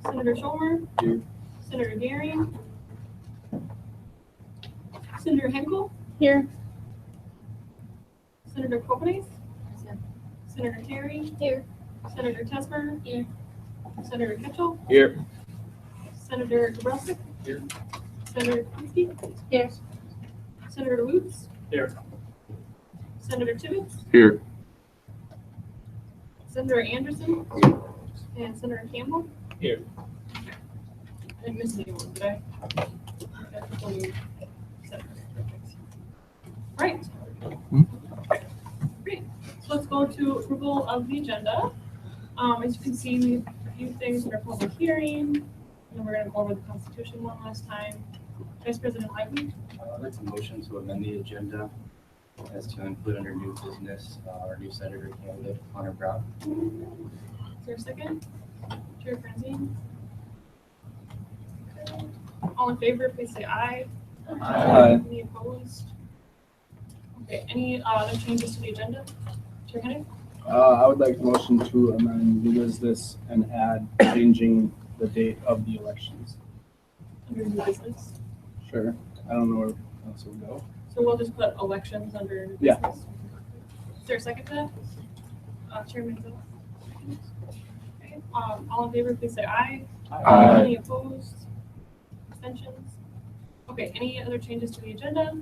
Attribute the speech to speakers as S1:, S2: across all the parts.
S1: Senator Schumer.
S2: Here.
S1: Senator Gehring. Senator Henkel.
S3: Here.
S1: Senator Kobenes. Senator Terry.
S3: Here.
S1: Senator Tesmer.
S3: Here.
S1: Senator Kitchell.
S2: Here.
S1: Senator Gabrelsic.
S2: Here.
S1: Senator Kuczynski.
S3: Here.
S1: Senator Lutz.
S2: Here.
S1: Senator Tibbetts.
S2: Here.
S1: Senator Anderson. And Senator Campbell.
S2: Here.
S1: I didn't miss anyone, did I? That's only seven. Perfect. Right. Great. So let's go to approval of the agenda. As you can see, we have a few things in our public hearing, and then we're going to go over the Constitution one last time. Vice President Lively.
S4: I'd like a motion to amend the agenda as to include under new business our new senator candidate, Connor Brown.
S1: Is there a second? Chair Francine. Okay. All in favor, please say aye.
S2: Aye.
S1: Any opposed? Okay, any other changes to the agenda? Chair Hennig?
S2: I would like a motion to amend new business and add changing the date of the elections.
S1: Under new business.
S2: Sure. I don't know where else it would go.
S1: So we'll just put elections under new
S2: Yeah.
S1: business. Is there a second to that? Chairman Zell? Okay, all in favor, please say aye.
S2: Aye.
S1: Any opposed? Abstentions? Okay, any other changes to the agenda?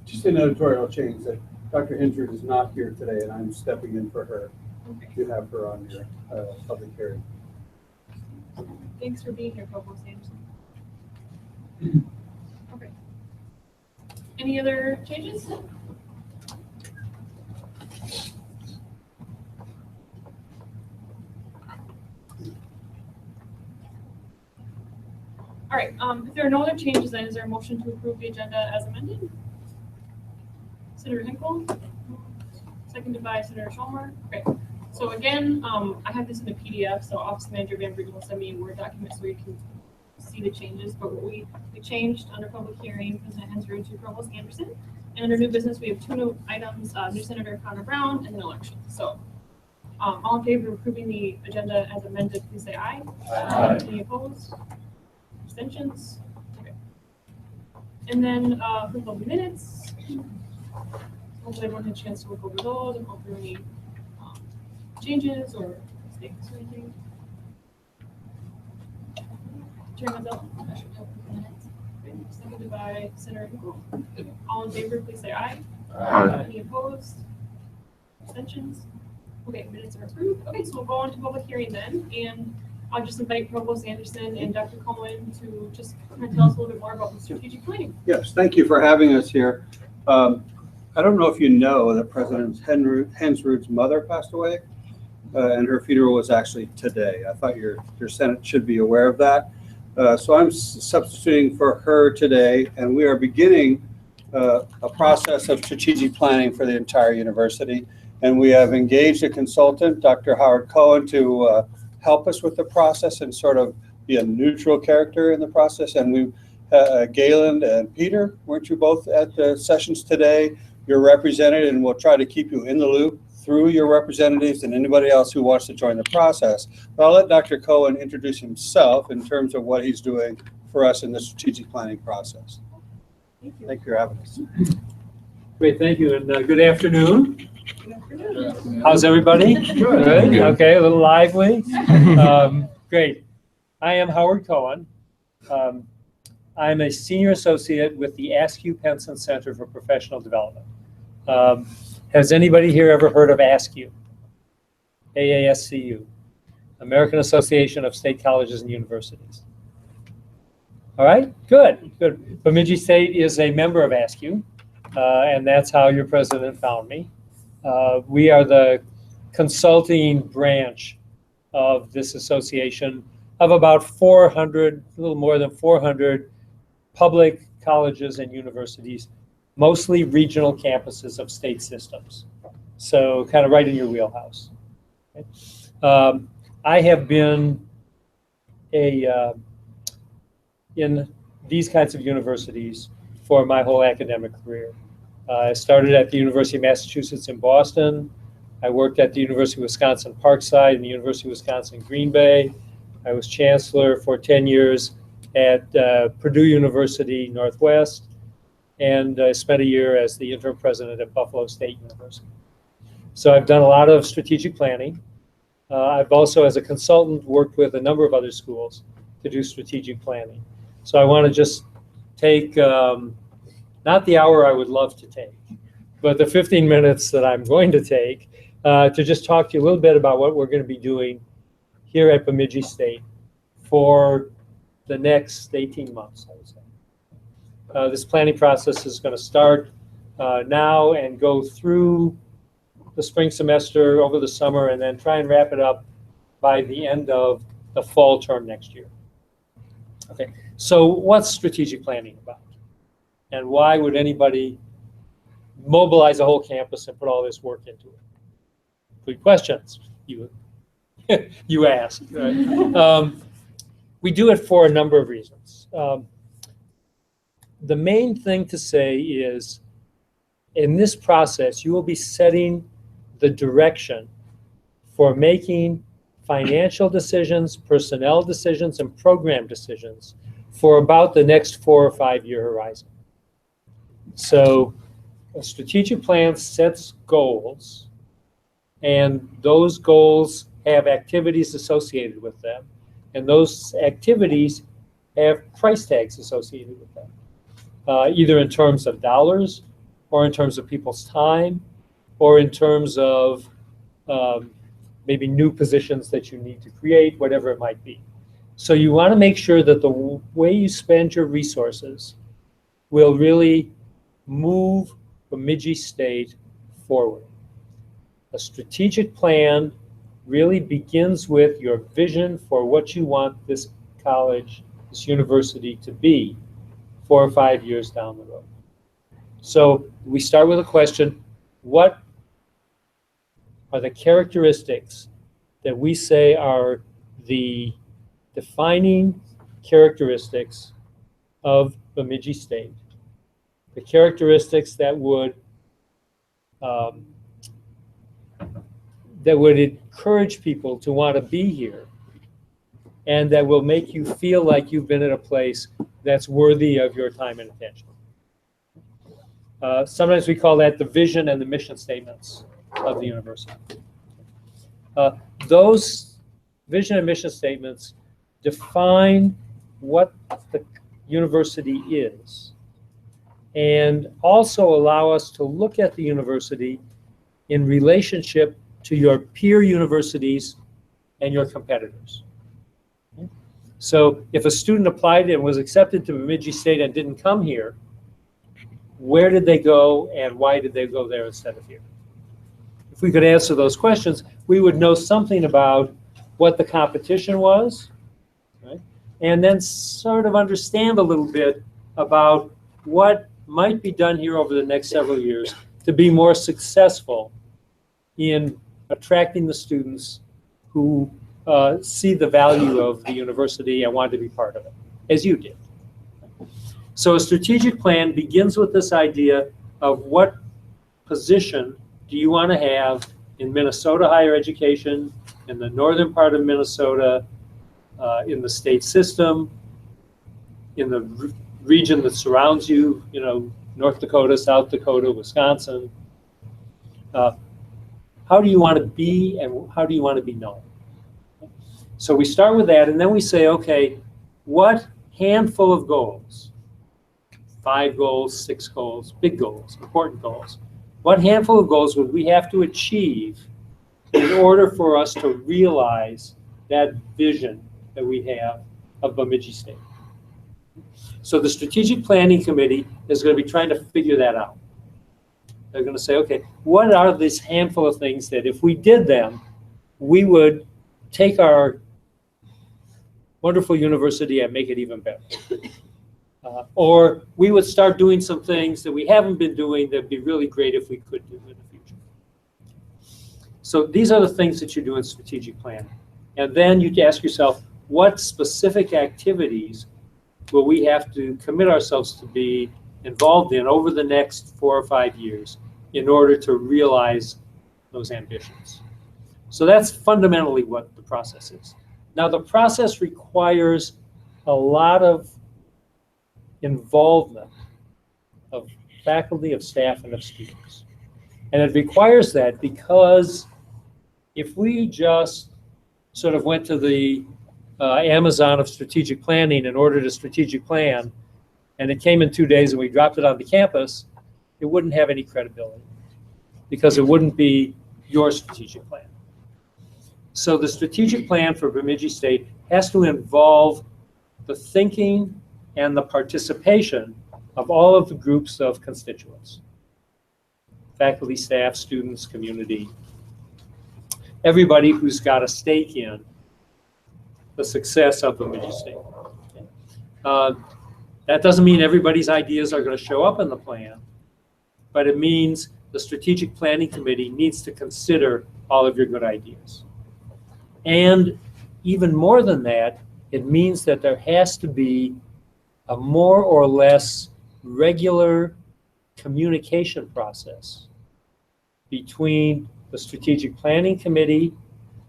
S5: Just an editorial change that Dr. Hensrud is not here today, and I'm stepping in for her
S1: Okay,
S5: to have her on your public hearing.
S1: thanks for being here, Provost Anderson. Okay. Any other changes? All right, if there are no other changes, then is there a motion to approve the agenda as amended? Senator Hinkle, seconded by Senator Schumer. Okay, so again, I have this in a PDF, so Office Manager Van Bruggen will send me a Word document so you can see the changes. But what we changed under public hearing, President Hensrud to Provost Anderson. And under new business, we have two new items, new Senator Connor Brown and an election. So all in favor of approving the agenda as amended, please say aye.
S2: Aye.
S1: Any opposed? Abstentions? Okay. And then approval of minutes. Hopefully everyone had a chance to look over those and go through any changes or mistakes or anything. Chairman Zell. Okay, seconded by Senator Hinkle. All in favor, please say aye.
S2: Aye.
S1: Any opposed? Abstentions? Okay, minutes are approved. Okay, so we'll go on to public hearing then, and I'll just invite Provost Anderson and Dr. Cohen to just kind of tell us a little bit more about the strategic planning.
S5: Yes, thank you for having us here. I don't know if you know that President Hensrud's mother passed away, and her funeral was actually today. I thought your Senate should be aware of that. So I'm substituting for her today, and we are beginning a process of strategic planning for the entire university. And we have engaged a consultant, Dr. Howard Cohen, to help us with the process and sort of be a neutral character in the process. And we, Galen and Peter, weren't you both at the sessions today? You're represented, and we'll try to keep you in the loop through your representatives and anybody else who wants to join the process. But I'll let Dr. Cohen introduce himself in terms of what he's doing for us in the strategic planning process.
S1: Thank you.
S5: Thank you for having us.
S6: Great, thank you, and good afternoon.
S1: Good afternoon.
S6: How's everybody? Good. Okay, a little lively. Great. I am Howard Cohen. I'm a senior associate with the Askew Penson Center for Professional Development. Has anybody here ever heard of Askew? AASCU, American Association of State Colleges and Universities. All right, good. Bemidji State is a member of Askew, and that's how your president found me. We are the consulting branch of this association of about 400, a little more than 400 public colleges and universities, mostly regional campuses of state systems. So kind of right in your wheelhouse. Okay. I have been in these kinds of universities for my whole academic career. I started at the University of Massachusetts in Boston, I worked at the University of Wisconsin Parkside and the University of Wisconsin Green Bay. I was chancellor for 10 years at Purdue University Northwest, and I spent a year as the interim president at Buffalo State University. So I've done a lot of strategic planning. I've also, as a consultant, worked with a number of other schools to do strategic planning. So I want to just take, not the hour I would love to take, but the 15 minutes that I'm going to take to just talk to you a little bit about what we're going to be doing here at Bemidji State for the next 18 months, I would say. This planning process is going to start now and go through the spring semester, over the summer, and then try and wrap it up by the end of the fall term next year. Okay, so what's strategic planning about? And why would anybody mobilize a whole campus and put all this work into it? Good questions you ask. Right? We do it for a number of reasons. The main thing to say is, in this process, you will be setting the direction for making financial decisions, personnel decisions, and program decisions for about the next 4 or 5 year horizon. So a strategic plan sets goals, and those goals have activities associated with them, and those activities have price tags associated with them, either in terms of dollars or in terms of people's time, or in terms of maybe new positions that you need to create, whatever it might be. So you want to make sure that the way you spend your resources will really move Bemidji State forward. A strategic plan really begins with your vision for what you want this college, this university to be 4 or 5 years down the road. So we start with a question: what are the characteristics that we say are the defining characteristics of Bemidji State? The characteristics that would encourage people to want to be here, and that will make you feel like you've been at a place that's worthy of your time and attention. Sometimes we call that the vision and the mission statements of the university. Those vision and mission statements define what the university is, and also allow us to look at the university in relationship to your peer universities and your competitors. So if a student applied and was accepted to Bemidji State and didn't come here, where did they go and why did they go there instead of here? If we could answer those questions, we would know something about what the competition was, right? And then sort of understand a little bit about what might be done here over the next several years to be more successful in attracting the students who see the value of the university and want to be part of it, as you did. So a strategic plan begins with this idea of what position do you want to have in Minnesota higher education, in the northern part of Minnesota, in the state system, in the region that surrounds you, North Dakota, South Dakota, Wisconsin. How do you want to be and how do you want to be known? So we start with that, and then we say, okay, what handful of goals, 5 goals, 6 goals, big goals, important goals, what handful of goals would we have to achieve in order for us to realize that vision that we have of Bemidji State? So the Strategic Planning Committee is going to be trying to figure that out. They're going to say, okay, what are this handful of things that if we did them, we would take our wonderful university and make it even better. Or we would start doing some things that we haven't been doing that'd be really great if we could do in the future. So these are the things that you do in strategic planning. And then you ask yourself, what specific activities will we have to commit ourselves to be involved in over the next 4 or 5 years in order to realize those ambitions. So that's fundamentally what the process is. Now, the process requires a lot of involvement of faculty, of staff, and of students. And it requires that because if we just sort of went to the Amazon of strategic planning and ordered a strategic plan, and it came in 2 days and we dropped it on the campus, it wouldn't have any credibility because it wouldn't be your strategic plan. So the strategic plan for Bemidji State has to involve the thinking and the participation of all of the groups of constituents: faculty, staff, students, community, everybody who's got a stake in the success of Bemidji State. That doesn't mean everybody's ideas are going to show up in the plan, but it means the strategic planning committee needs to consider all of your good ideas. And even more than that, it means that there has to be a more or less regular communication process between the strategic planning committee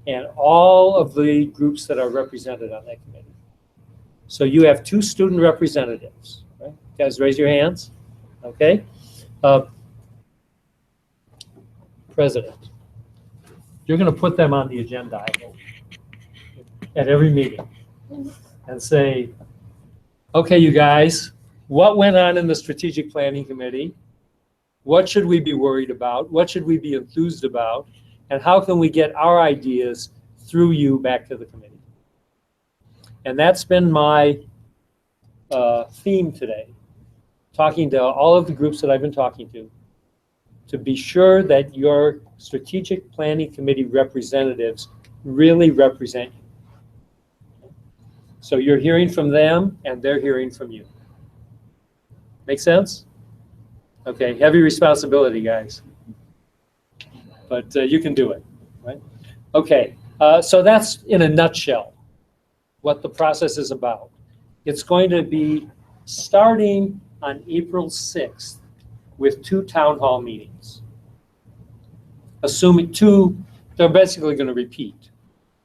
S6: and all of the groups that are represented on that committee. So you have 2 student representatives, right? Guys, raise your hands. Okay. President, you're going to put them on the agenda, I hope, at every meeting and say, okay, you guys, what went on in the strategic planning committee? What should we be worried about? What should we be enthused about? And how can we get our ideas through you back to the committee? And that's been my theme today, talking to all of the groups that I've been talking to be sure that your strategic planning committee representatives really represent you. So you're hearing from them and they're hearing from you. Make sense? Okay, heavy responsibility, guys. But you can do it, right? Okay, so that's in a nutshell what the process is about. It's going to be starting on April 6th with 2 town hall meetings. Assuming 2, they're basically going to repeat.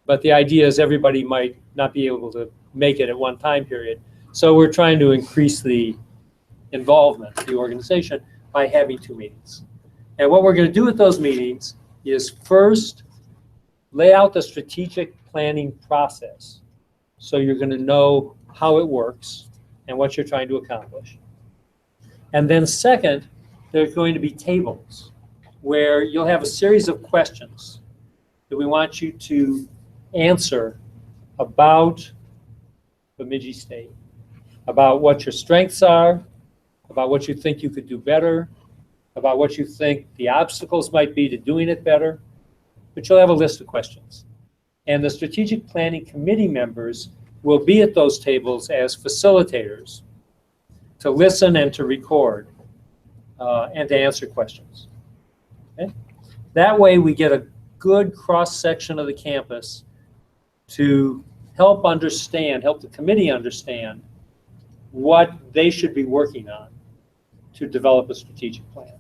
S6: But the idea is everybody might not be able to make it at one time period. So we're trying to increase the involvement of the organization by having 2 meetings. And what we're going to do at those meetings is first lay out the strategic planning process. So you're going to know how it works and what you're trying to accomplish. And then second, there's going to be tables where you'll have a series of questions that we want you to answer about Bemidji State, about what your strengths are, about what you think you could do better, about what you think the obstacles might be to doing it better, but you'll have a list of questions. And the strategic planning committee members will be at those tables as facilitators to listen and to record and to answer questions. Okay? That way we get a good cross-section of the campus to help the committee understand what they should be working on to develop a strategic plan.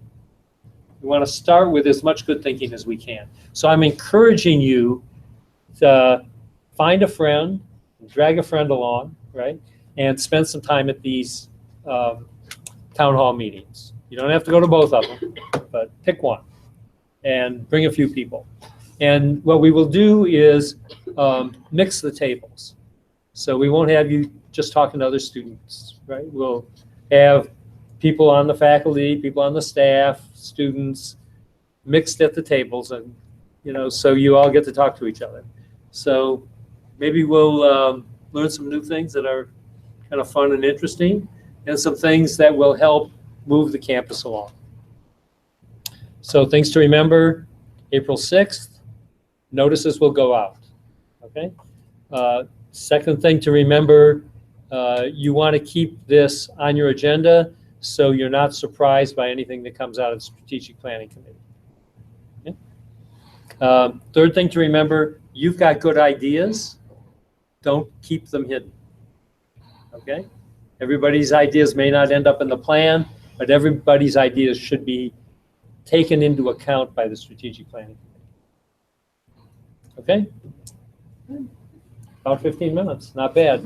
S6: We want to start with as much good thinking as we can. So I'm encouraging you to find a friend, drag a friend along, right? And spend some time at these town hall meetings. You don't have to go to both of them, but pick one and bring a few people. And what we will do is mix the tables. So we won't have you just talking to other students, right? We'll have people on the faculty, people on the staff, students mixed at the tables, and so you all get to talk to each other. So maybe we'll learn some new things that are kind of fun and interesting, and some things that will help move the campus along. So things to remember: April 6th, notices will go out. Okay. Second thing to remember, you want to keep this on your agenda so you're not surprised by anything that comes out of the Strategic Planning Committee. Okay? Third thing to remember, you've got good ideas. Don't keep them hidden. Okay? Everybody's ideas may not end up in the plan, but everybody's ideas should be taken into account by the Strategic Planning Committee. Okay? About 15 minutes, not bad.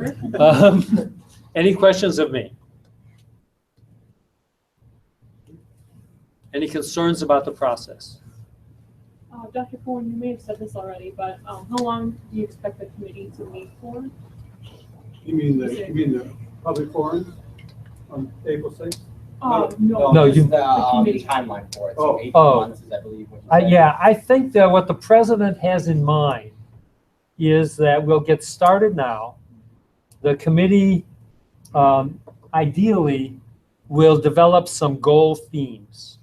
S6: Any questions of me? Any concerns about the process?
S1: Dr. Cohen, you may have said this already, but how long do you expect the committee to meet for?
S5: You mean the public forum on April 6th?
S1: No.
S6: No, you-
S1: The committee.
S4: timeline for it,
S5: Oh.
S4: so 18
S6: Oh.
S4: months is, I believe, what you said.
S6: Yeah, I think that what the president has in mind is that we'll get started now. The committee ideally will develop some goal themes.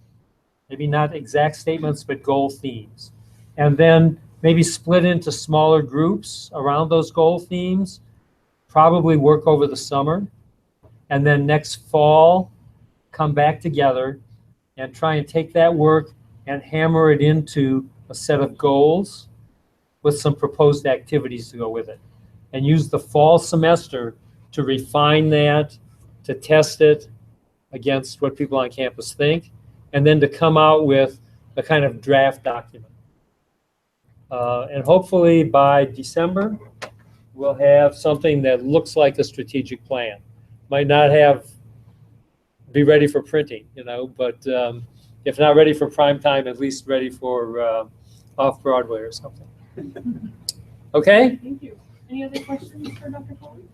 S6: Maybe not exact statements, but goal themes. And then maybe split into smaller groups around those goal themes, probably work over the summer. And then next fall, come back together and try and take that work and hammer it into a set of goals with some proposed activities to go with it. And use the fall semester to refine that, to test it against what people on campus think, and then to come out with a kind of draft document. And hopefully by December, we'll have something that looks like a strategic plan. Might not be ready for printing, but if not ready for prime time, at least ready for off-Broadway or something. Okay?
S1: Thank you. Any other questions for Dr. Cohen?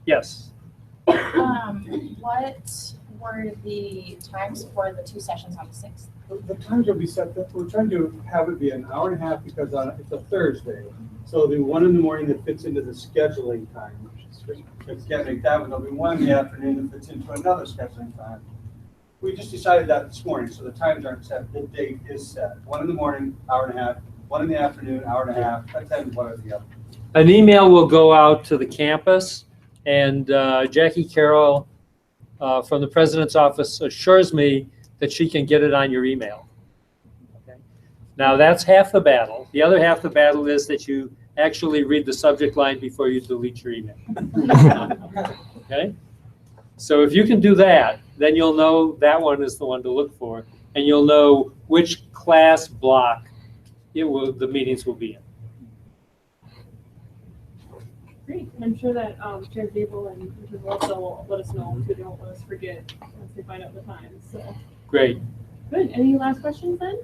S6: Yes.
S3: What were the times for the 2 sessions on the 6th?
S5: The times will be set, we're trying to have it be an hour and a half because it's a Thursday. So the one in the morning that fits into the scheduling time. If you can't make that one, there'll be one in the afternoon that fits into another scheduling time. We just decided that this morning, so the times aren't set, the date is set. One in the morning, hour and a half, one in the afternoon, hour and a half, that's one or the other.
S6: An email will go out to the campus, and Jackie Carroll from the president's office assures me that she can get it on your email. Okay. Now that's half the battle. The other half of the battle is that you actually read the subject line before you delete your email. Okay? So if you can do that, then you'll know that one is the one to look for, and you'll know which class block the meetings will be in.
S1: Great. And I'm sure that Chair Gable and Mr. Walsall will let us know so they don't let us forget once they find out the times. So
S6: Great.
S1: good. Any last questions then?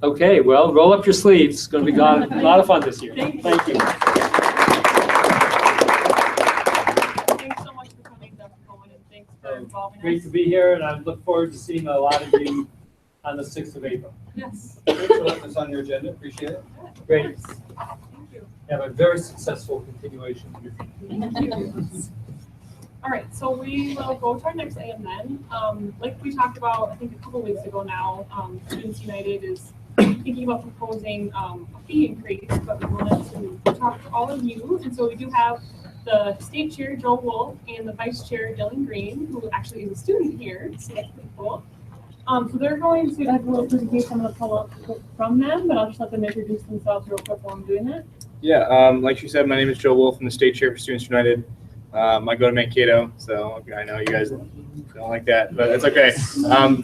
S6: Okay, well, roll up your sleeves. It's going to be a lot of fun this year.
S1: Thank you.
S6: Thank you.
S1: Thanks so much for coming, Dr. Cohen, and thanks for involving
S6: Great
S1: us.
S6: to be here, and I look forward to seeing a lot of you on the 6th of April.
S1: Yes.
S5: Thanks for letting us on your agenda, appreciate it.
S6: Great.
S1: Thank you.
S6: Have a very successful continuation.
S1: Thank you. All right, so we will go to our next item then. Like we talked about, I think a couple weeks ago now, Students United is thinking about proposing a fee increase, but we wanted to talk to all of you. And so we do have the state chair, Joe Wolf, and the vice chair, Dylan Green, who actually is a student here, so that's pretty cool. So they're going to have a little presentation I'm going to pull up from them, but I'll just let them introduce themselves real quick while I'm doing that.
S7: Yeah, like she said, my name is Joe Wolf. I'm the state chair for Students United. I go to Mankato, so I know you guys don't like that, but it's okay.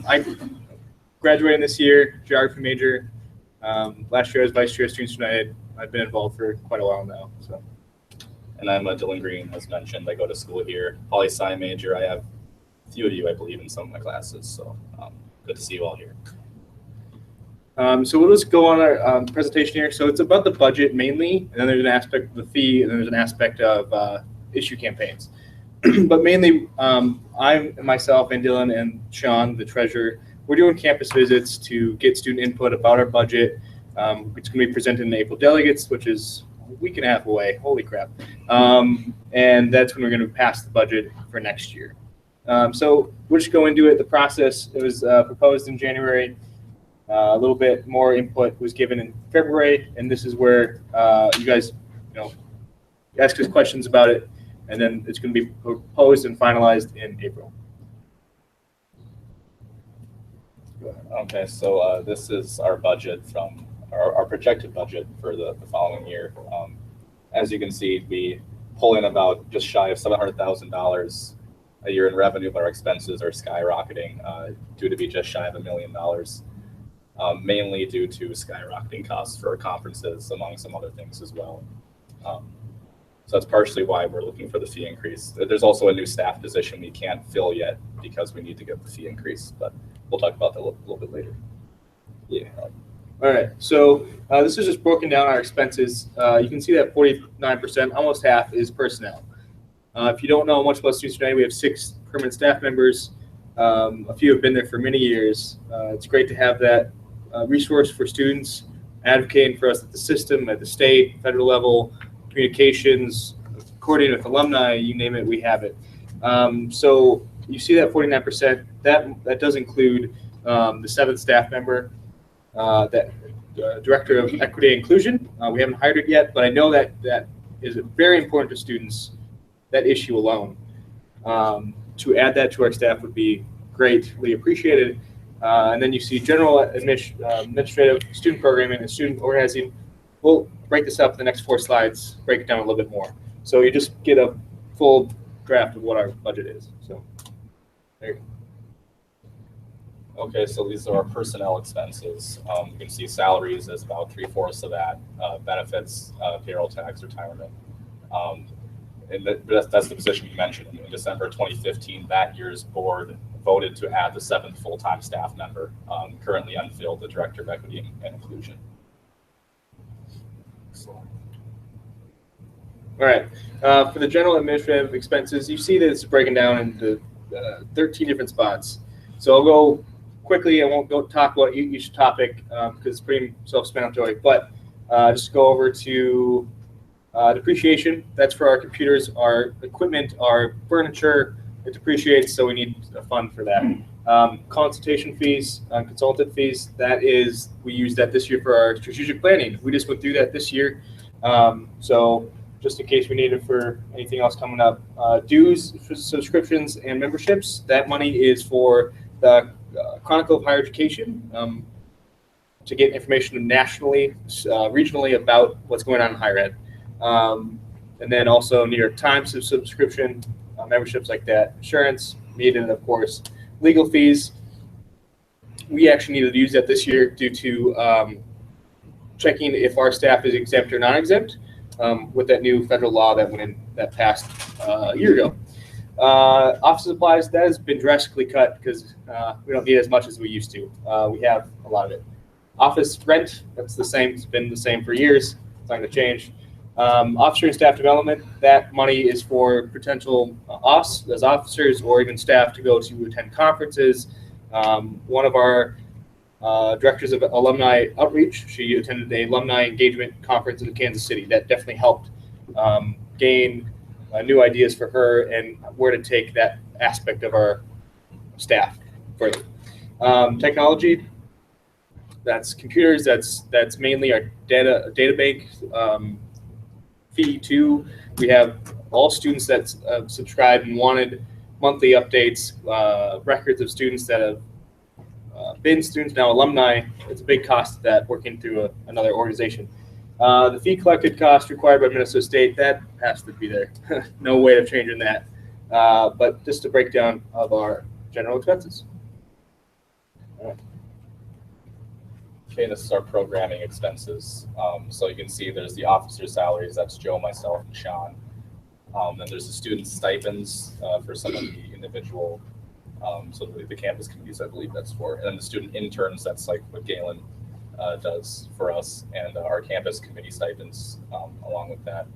S7: I graduated this year, geography major. Last year I was vice chair of Students United. I've been involved for quite a while now. So.
S8: And I'm Dylan Green, as mentioned. I go to school here, poli-sci major. I have a few of you, I believe, in some of my classes. So good to see you all here.
S7: So we'll just go on our presentation here. So it's about the budget mainly, and then there's an aspect of the fee, and then there's an aspect of issue campaigns. But mainly, myself and Dylan and Sean, the treasurer, we're doing campus visits to get student input about our budget. It's going to be presented in April delegates, which is a week and a half away. Holy crap. And that's when we're going to pass the budget for next year. So we'll just go into it. The process, it was proposed in January. A little bit more input was given in February, and this is where you guys, ask us questions about it, and then it's going to be proposed and finalized in April.
S8: Okay, so this is our budget from our projected budget for the following year. As you can see, we pull in about just shy of $700,000 a year in revenue, but our expenses are skyrocketing due to be just shy of $1 million. mainly due to skyrocketing costs for conferences, among some other things as well. So that's partially why we're looking for the fee increase. There's also a new staff position we can't fill yet because we need to get the fee increase, but we'll talk about that a little bit later. Yeah.
S7: All right, so this is just broken down our expenses. You can see that 49%, almost half, is personnel. If you don't know much about Students United, we have 6 permanent staff members. A few have been there for many years. It's great to have that resource for students, advocating for us at the system, at the state, federal level, communications, coordinating with alumni, you name it, we have it. So you see that 49%, that does include the 7th staff member, that Director of Equity and Inclusion. We haven't hired it yet, but I know that is very important to students, that issue alone. To add that to our staff would be greatly appreciated. And then you see general administrative, student programming, and student organizing. We'll break this up in the next 4 slides, break it down a little bit more. So you just get a full draft of what our budget is. So there you go.
S8: Okay, so these are our personnel expenses. You can see salaries is about 3/4 of that, benefits, payroll tax, retirement. And that's the position you mentioned. In December 2015, that year's board voted to add the 7th full-time staff member, currently unfilled, the Director of Equity and Inclusion.
S7: All right, for the general administrative expenses, you see that it's broken down into 13 different spots. So I'll go quickly. I won't go talk about each topic because it's pretty self-explanatory, but just go over to depreciation. That's for our computers, our equipment, our furniture. It depreciates, so we need a fund for that. Consultation fees, consultant fees, we used that this year for our strategic planning. We just went through that this year. So just in case we need it for anything else coming up. Dues, subscriptions, and memberships. That money is for the Chronicle of Higher Education to get information nationally, regionally about what's going on in higher ed. And then also New York Times subscription, memberships like that. Insurance, media, and of course, legal fees. We actually needed to use that this year due to checking if our staff is exempt or non-exempt with that new federal law that passed a year ago. Office supplies, that has been drastically cut because we don't need as much as we used to. We have a lot of it. Office rent, that's the same. It's been the same for years. It's not going to change. Officer and staff development, that money is for potential us as officers or even staff to go to attend conferences. One of our directors of alumni outreach, she attended the alumni engagement conference in Kansas City. That definitely helped gain new ideas for her and where to take that aspect of our staff further. Technology, that's computers, that's mainly our data bank. Fee 2, we have all students that subscribed and wanted monthly updates, records of students that have been students, now alumni. It's a big cost of that working through another organization. The fee collected cost required by Minnesota State, that has to be there. No way of changing that. But just a breakdown of our general expenses. All right.
S8: Okay, this is our programming expenses. So you can see there's the officer salaries, that's Joe, myself, and Sean. Then there's the student stipends for some of the individual, so the campus committees, I believe that's for. And then the student interns, that's like what Galen does for us, and our campus committee stipends along with that.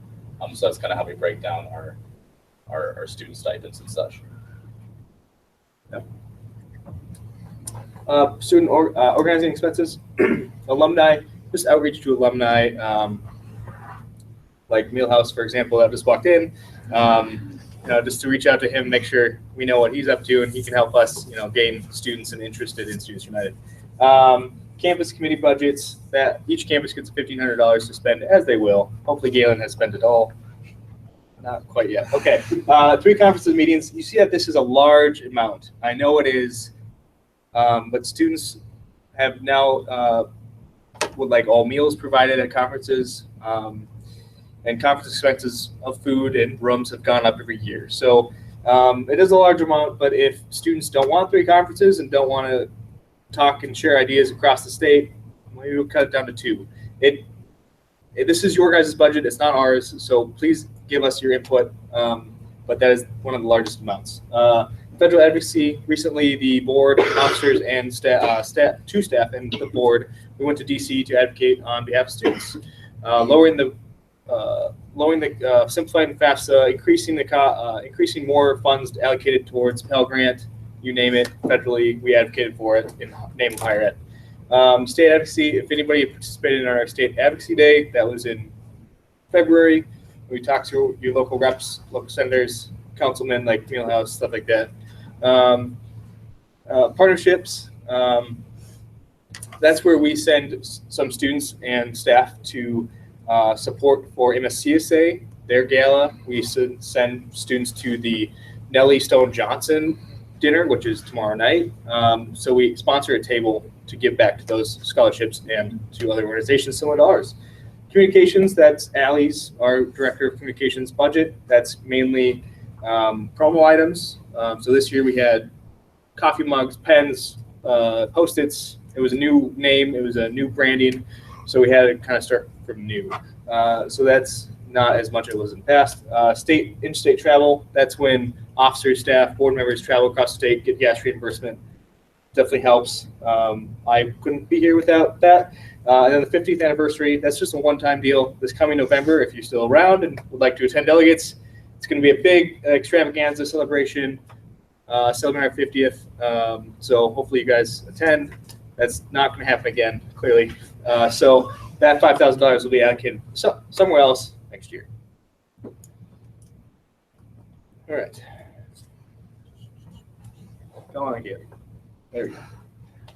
S8: So that's kind of how we break down our student stipends and such.
S7: Yep. Student organizing expenses, alumni, just outreach to alumni, like Mealhouse, for example, that just walked in, just to reach out to him, make sure we know what he's up to, and he can help us, gain students and interested in Students United. Campus committee budgets, that each campus gets $1,500 to spend as they will. Hopefully Galen has spent it all. Not quite yet. Okay, 3 conferences meetings. You see that this is a large amount. I know it is. But students have now would like all meals provided at conferences, and conference expenses of food and rooms have gone up every year. So it is a large amount, but if students don't want 3 conferences and don't want to talk and share ideas across the state, maybe we'll cut it down to 2. This is your guys' budget, it's not ours, so please give us your input, but that is one of the largest amounts. Federal advocacy, recently the board, officers, and staff and the board, we went to DC to advocate on behalf of students, lowering the simplifying FAFSA, increasing more funds allocated towards Pell Grant, you name it, federally, we advocated for it in name of higher ed. State advocacy, if anybody participated in our state advocacy day, that was in February. We talked to your local reps, local senators, councilmen, like Wheelhouse, stuff like that. Partnerships, that's where we send some students and staff to support for MSCSA, their gala. We send students to the Nellie Stone Johnson dinner, which is tomorrow night. So we sponsor a table to give back to those scholarships and to other organizations similar to ours. Communications, that's Allie's, our director of communications budget. That's mainly promo items. So this year we had coffee mugs, pens, Post-its. It was a new name. It was a new branding. So we had to kind of start from new. So that's not as much as it was in the past. State, interstate travel, that's when officers, staff, board members travel across the state, get gas reimbursement. Definitely helps. I couldn't be here without that. And then the 50th anniversary, that's just a one-time deal. This coming November, if you're still around and would like to attend delegates, it's going to be a big extravaganza celebration, celebrating our 50th. So hopefully you guys attend. That's not going to happen again, clearly. So that $5,000 will be allocated somewhere else next year. All right. Go on again. There we go.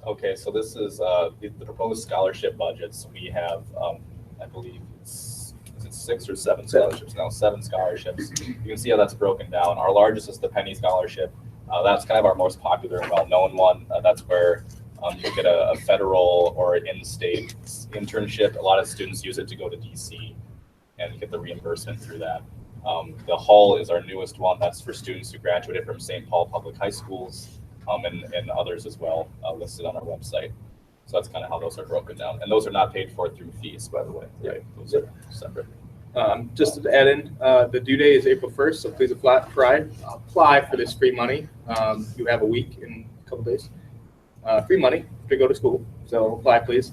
S8: Okay, so this is the proposed scholarship budgets. We have, I believe, is it 6 or 7 scholarships now? 7 scholarships. You can see how that's broken down. Our largest is the Penny Scholarship. That's kind of our most popular and well-known one. That's where you get a federal or an in-state internship. A lot of students use it to go to DC and get the reimbursement through that. The Hull is our newest one. That's for students who graduated from St. Paul Public High Schools. And others as well, listed on our website. So that's kind of how those are broken down. And those are not paid for through fees, by the way. Right? Those are separate.
S7: Just to add in, the due date is April 1st, so please apply for this free money. You have a week in a couple days. Free money to go to school, so apply, please.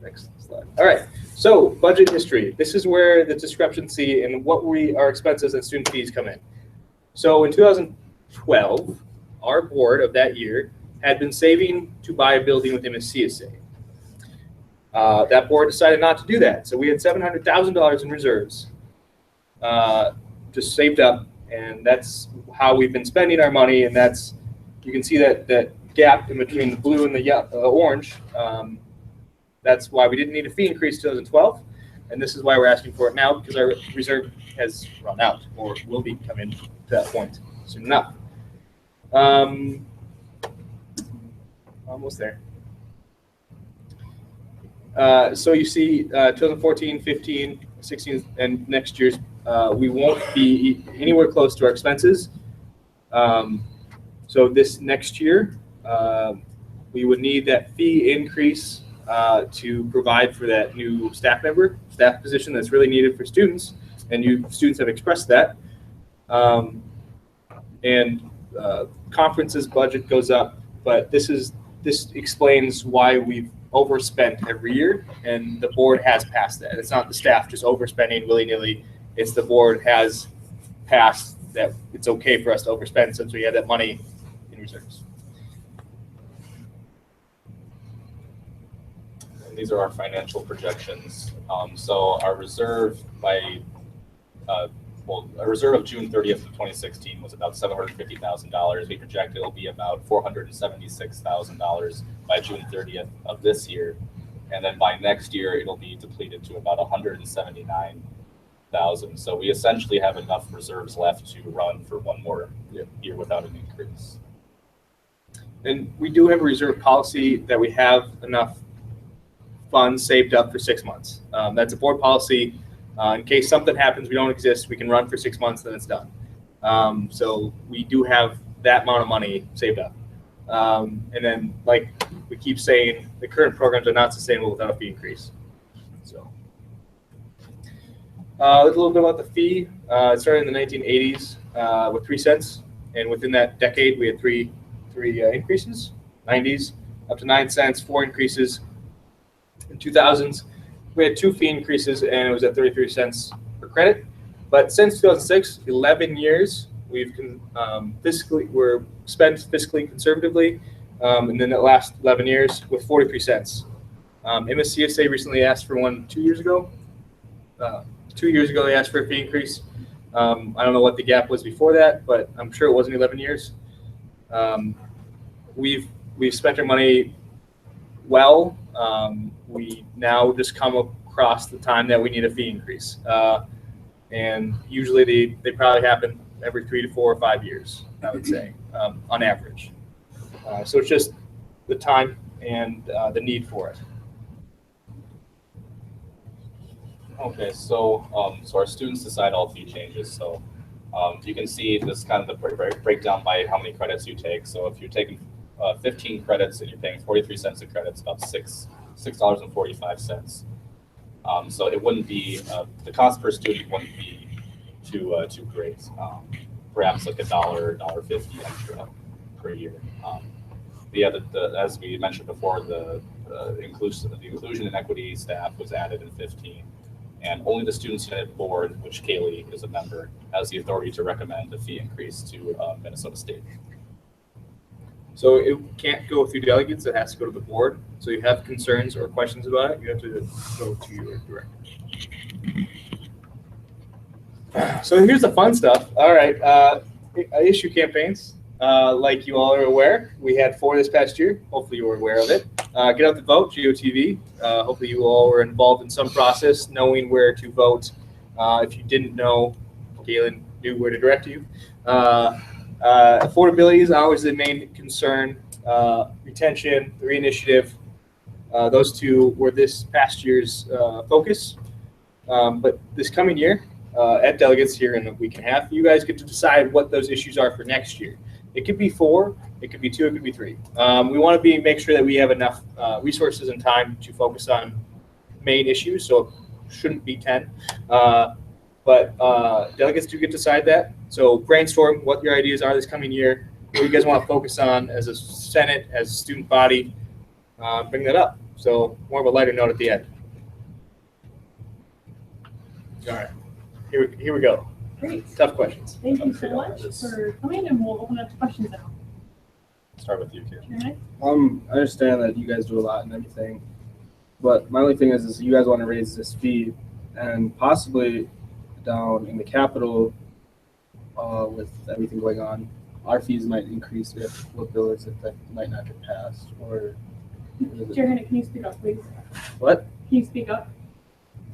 S7: Next slide. All right, so budget history. This is where the discrepancy in what our expenses and student fees come in. So in 2012, our board of that year had been saving to buy a building with MSCSA. That board decided not to do that. So we had $700,000 in reserves just saved up, and that's how we've been spending our money. And that's, you can see that gap in between the blue and the orange. That's why we didn't need a fee increase in 2012. And this is why we're asking for it now, because our reserve has run out or will be coming to that point soon enough. Almost there. So you see 2014, 15, 16, and next year's, we won't be anywhere close to our expenses. So this next year, we would need that fee increase to provide for that new staff position that's really needed for students, and you students have expressed that. Conferences budget goes up, but this explains why we've overspent every year, and the board has passed that. It's not the staff just overspending willy-nilly. It's the board has passed that it's okay for us to overspend since we had that money in reserves.
S8: And these are our financial projections. So our reserve a reserve of June 30th of 2016 was about $750,000. We project it'll be about $476,000 by June 30th of this year. And then by next year, it'll be depleted to about $179,000. So we essentially have enough reserves left to run for one more year without an increase.
S7: And we do have a reserve policy that we have enough funds saved up for 6 months. That's a board policy. In case something happens, we don't exist, we can run for 6 months, then it's done. So we do have that amount of money saved up. And then, like we keep saying, the current programs are not sustainable without a fee increase. So, a little bit about the fee. It started in the 1980s with 3 cents, and within that decade, we had three increases. 90s up to 9 cents, 4 increases. In 2000s, we had 2 fee increases, and it was at 33 cents per credit. But since 2006, 11 years, we're spent fiscally conservatively, and then the last 11 years with 43 cents. MSCSA recently asked for one 2 years ago. 2 years ago, they asked for a fee increase. I don't know what the gap was before that, but I'm sure it wasn't 11 years. We've spent our money well. We now just come across the time that we need a fee increase. And usually they probably happen every 3 to 4 or 5 years, I would say, on average. So it's just the time and the need for it.
S8: Okay, so our students decide all fee changes. So you can see this kind of the breakdown by how many credits you take. So if you're taking 15 credits and you're paying 43 cents a credit, it's about $6.45. So it wouldn't be the cost per student wouldn't be too great. Perhaps like $1.50 extra per year. As we mentioned before, the inclusion and equity staff was added in 15. And only the Students United Board, which Kaylee is a member, has the authority to recommend a fee increase to Minnesota State.
S7: So it can't go through delegates, it has to go to the board. So you have concerns or questions about it, you have to go to your director. So here's the fun stuff. All right, issue campaigns. Like you all are aware, we had 4 this past year. Hopefully you were aware of it. Get out the vote, GOTV. Hopefully you all were involved in some process, knowing where to vote. If you didn't know, Galen knew where to direct you. Affordability is always the main concern. Retention, the reinitiative, those 2 were this past year's focus. But this coming year, at delegates here in a week and a half, you guys get to decide what those issues are for next year. It could be 4, it could be 2, it could be 3. We want to make sure that we have enough resources and time to focus on main issues, so it shouldn't be 10. But delegates do get to decide that. So brainstorm what your ideas are this coming year, what you guys want to focus on as a Senate, as a student body. Bring that up. So more of a lighter note at the end. All right, here we go.
S1: Great.
S7: Tough questions.
S1: Thank you so much for coming, and we'll open up to questions now.
S8: Start with you, Kaylee.
S1: Karen?
S2: I understand that you guys do a lot and everything, but my only thing is you guys want to raise this fee, and possibly down in the capital, with everything going on, our fees might increase if what bill is it that might not get passed, or
S1: Karen, can you speak up, please?
S2: what?
S1: Can you speak up?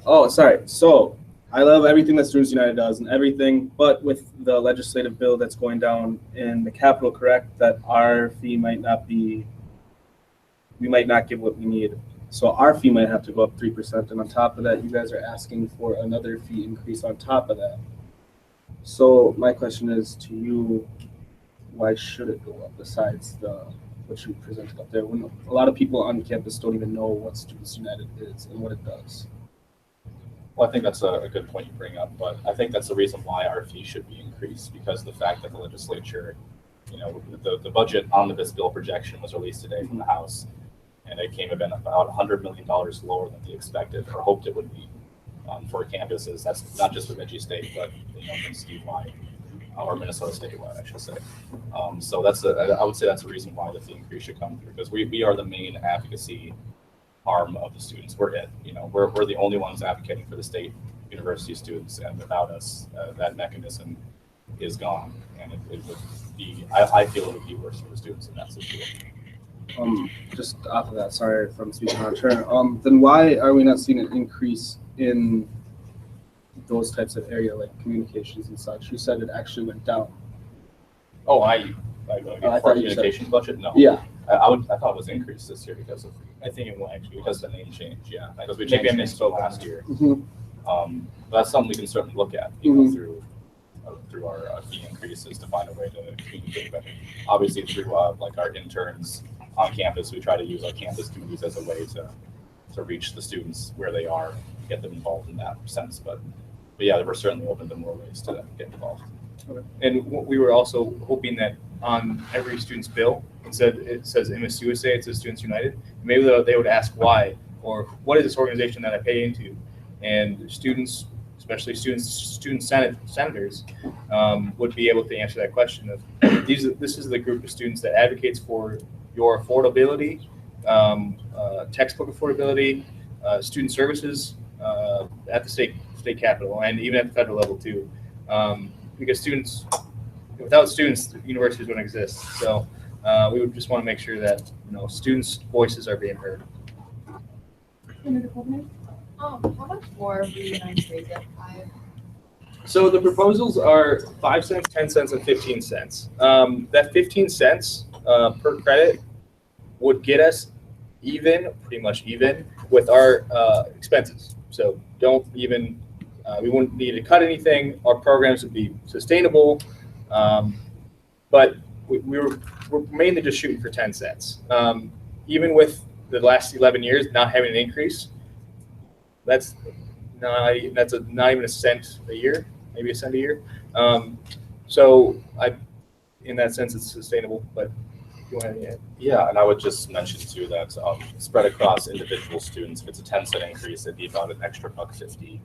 S2: Oh, sorry. So I love everything that Students United does and everything, but with the legislative bill that's going down in the Capitol, correct, that our fee might not be, we might not give what we need. So our fee might have to go up 3%. And on top of that, you guys are asking for another fee increase on top of that. So my question is to you, why should it go up besides what you presented up there? When a lot of people on campus don't even know what Students United is and what it does.
S8: Well, I think that's a good point you bring up, but I think that's the reason why our fee should be increased, because the fact that the legislature, the budget omnibus bill projection was released today from the House, and it came in about $100 million lower than they expected or hoped it would be for campuses. That's not just for Bemidji State, but from statewide, or Minnesota statewide, I should say. So I would say that's the reason why the fee increase should come through, because we are the main advocacy arm of the students. We're it. We're the only ones advocating for the state university students, and without us, that mechanism is gone, and it would be. I feel it would be worse for the students in that situation.
S2: Just off of that, sorry if I'm speaking on turn. Then why are we not seeing an increase in those types of area like communications and such? You said it actually went down.
S8: Oh, I
S2: I
S8: for
S2: thought you said-
S8: communications budget? No.
S2: Yeah.
S8: I thought it was increased this year because of.
S7: I think it will actually.
S8: Because of the name change, yeah. Because we
S7: Maybe I
S8: changed it
S7: misspoke.
S8: last year.
S2: Mhm.
S8: But that's something we can certainly look at,
S2: Mhm.
S8: through through our fee increases to find a way to communicate better. Obviously through like our interns on campus, we try to use our campus committees as a way to reach the students where they are, get them involved in that sense. But yeah, we're certainly open to more ways to get involved.
S7: And we were also hoping that on every student's bill, instead it says MSUSA, it says Students United. Maybe they would ask why, or what is this organization that I pay into? And students, especially student senators, would be able to answer that question of this is the group of students that advocates for your affordability, textbook affordability, student services at the state capitol, and even at the federal level too. Because without students, universities wouldn't exist. So we would just want to make sure that students' voices are being heard.
S3: How much more were you going to raise it by?
S7: So the proposals are 5 cents, 10 cents, and 15 cents. That 15 cents per credit would get us pretty much even with our expenses. So we wouldn't need to cut anything. Our programs would be sustainable. But we're mainly just shooting for 10 cents. Even with the last 11 years not having an increase, that's not even a cent a year, maybe a cent a year. So in that sense, it's sustainable. But you want to add?
S8: Yeah, and I would just mention too that spread across individual students, if it's a 10-cent increase, it'd be about an extra $1.50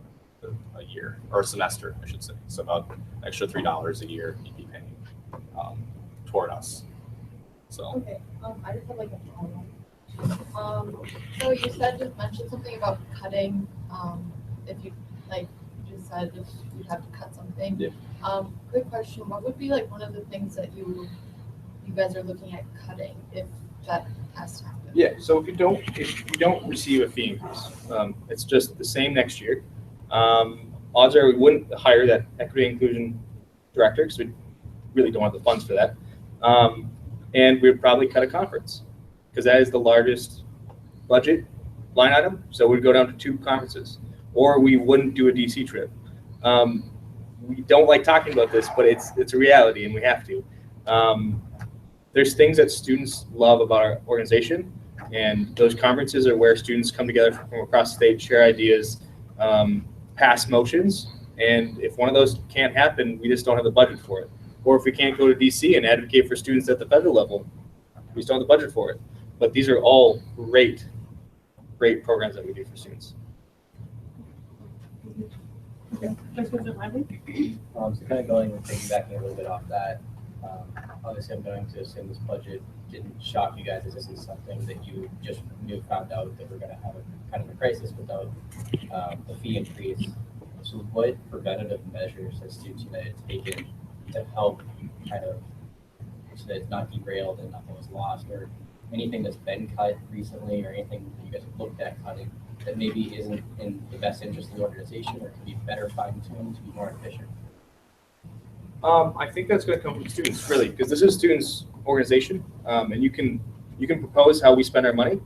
S8: a year, or a semester, I should say. So about an extra $3 a year you'd be paying toward us. So.
S3: Okay, I just have like a follow-up. So you mentioned something about cutting, if you just said if you'd have to cut something.
S8: Yeah.
S3: Quick question, what would be like one of the things that you guys are looking at cutting if that has to happen?
S7: Yeah. So if you don't receive a fee increase, it's just the same next year. Odds are we wouldn't hire that equity inclusion director because we really don't have the funds for that. And we'd probably cut a conference because that is the largest budget line item. So we'd go down to 2 conferences, or we wouldn't do a DC trip. We don't like talking about this, but it's a reality and we have to. There's things that students love about our organization, and those conferences are where students come together from across the state, share ideas, pass motions. And if one of those can't happen, we just don't have the budget for it. Or if we can't go to DC and advocate for students at the federal level, we just don't have the budget for it. But these are all great programs that we do for students.
S1: Vice President Lively?
S4: So kind of piggybacking a little bit off that, obviously I'm going to assume this budget didn't shock you guys as this is something that you just found out that we're going to have a kind of a crisis without the fee increase. So what preventative measures has Students United taken to help kind of so that it's not derailed and nothing was lost, or anything that's been cut recently, or anything that you guys have looked at cutting that maybe isn't in the best interest of the organization or can be better fine-tuned to be more efficient?
S7: I think that's going to come from students, really, because this is students' organization, and you can propose how we spend our money,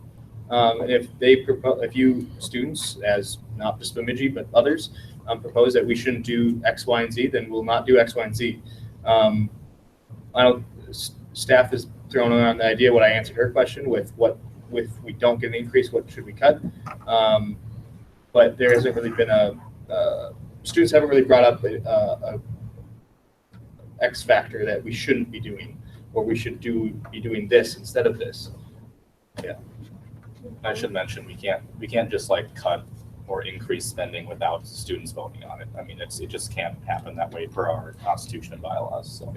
S7: and if you students, as not just Bemidji but others, propose that we shouldn't do X, Y, and Z, then we'll not do X, Y, and Z. Staff has thrown around the idea what I answered her question with we don't get an increase, what should we cut? But there hasn't really been students haven't really brought up a X factor that we shouldn't be doing, or we should be doing this instead of this. Yeah.
S8: I should mention we can't just like cut or increase spending without students voting on it. I mean, it just can't happen that way per our constitution and bylaws. So,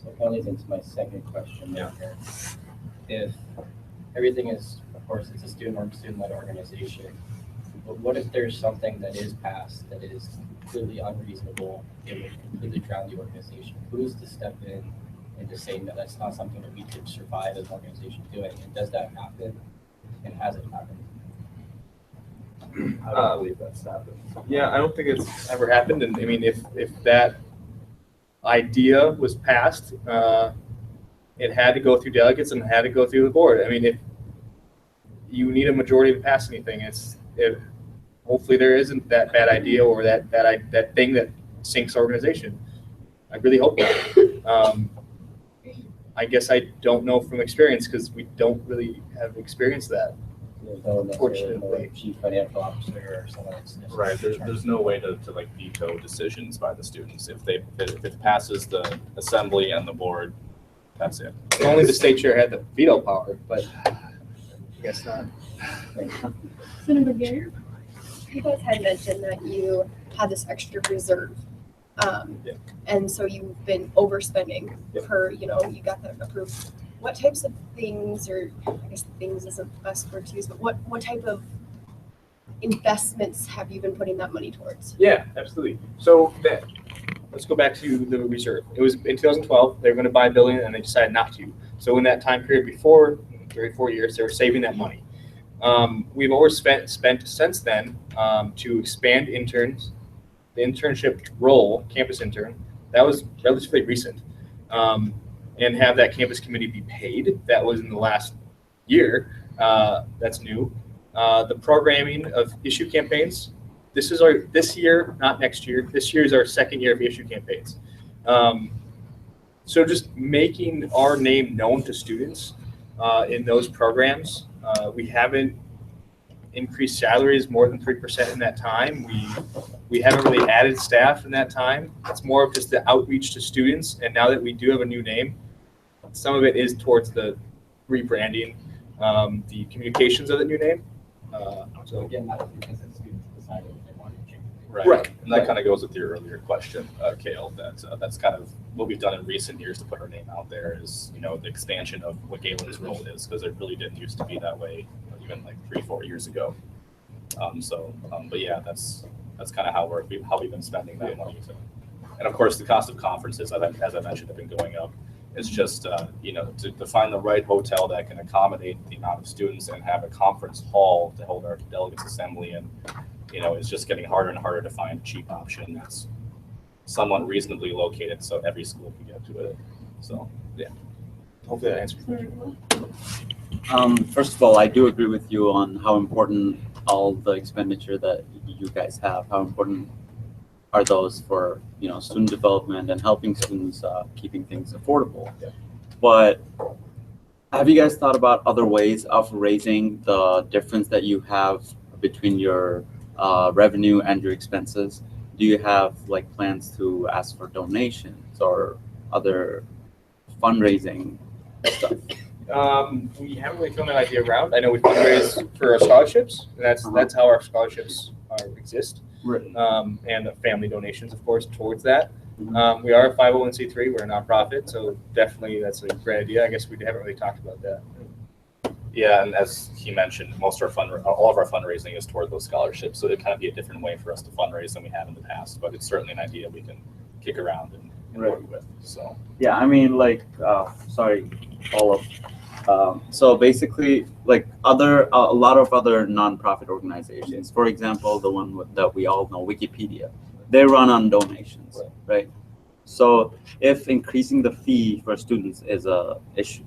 S4: So that leads into my second question.
S8: Yeah.
S4: Here. If everything is, of course, it's a student-led organization, but what if there's something that is passed that is completely unreasonable, it would completely drown the organization? Who's to step in and to say, no, that's not something that we could survive as an organization doing? And does that happen? And has it happened? I don't believe that's happened.
S7: Yeah, I don't think it's ever happened. And I mean, if that idea was passed, it had to go through delegates and had to go through the board. I mean, if you need a majority to pass anything, hopefully there isn't that bad idea or that thing that Sync's organization. I really hope not. I guess I don't know from experience because we don't really have experienced that.
S4: There's no necessarily
S7: Fortunately.
S4: chief financial officer or someone that's.
S8: Right, there's no way to like veto decisions by the students. If it passes the assembly and the board, that's it.
S7: Only the state chair had the veto power, but I guess not.
S1: Senator Gary?
S9: You guys had mentioned that you had this extra reserve.
S7: Yeah.
S9: And so you've been overspending
S7: Yeah.
S9: per, you got that approved. What types of things, or I guess things isn't the best word to use, but what type of investments have you been putting that money towards?
S7: Yeah, absolutely. So let's go back to the reserve. It was in 2012, they were going to buy a building and they decided not to. So in that time period before, 34 years, they were saving that money. We've always spent since then to expand interns, the internship role, campus intern, that was relatively recent. And have that campus committee be paid. That was in the last year. That's new. The programming of issue campaigns. This year, not next year. This year is our second year of issue campaigns. So just making our name known to students in those programs. We haven't increased salaries more than 3% in that time. We haven't really added staff in that time. It's more of just the outreach to students. And now that we do have a new name, some of it is towards the rebranding, the communications of the new name.
S4: So again, that's because the students decided they wanted to change.
S7: Right.
S8: And that kind of goes with your earlier question, Kale, that's kind of what we've done in recent years to put our name out there is, the expansion of what Galen's role is, because it really didn't used to be that way even like 3-4 years ago. But yeah, that's kind of how we've been spending that money. So. And of course, the cost of conferences, as I mentioned, have been going up. It's just, to find the right hotel that can accommodate the amount of students and have a conference hall to hold our delegates assembly in, it's just getting harder and harder to find a cheap option that's somewhat reasonably located so every school can get to it. So, yeah. Hopefully that answers.
S10: First of all, I do agree with you on how important all the expenditure that you guys have, how important are those for, student development and helping students, keeping things affordable.
S7: Yeah.
S10: But have you guys thought about other ways of raising the difference that you have between your revenue and your expenses? Do you have plans to ask for donations or other fundraising stuff?
S7: We haven't really thrown that idea around. I know we fundraise for our scholarships, and that's how our scholarships exist.
S10: Right.
S7: And the family donations, of course, towards that. We are a 501c3. We're a nonprofit, so definitely that's a great idea. I guess we haven't really talked about that.
S8: Yeah, and as he mentioned, all of our fundraising is toward those scholarships, so it kind of be a different way for us to fundraise than we have in the past. But it's certainly an idea we can kick around and work with. So
S10: Yeah, I mean, sorry, all of. So basically, a lot of other nonprofit organizations, for example, the one that we all know, Wikipedia, they run on donations, right? So if increasing the fee for students is an issue,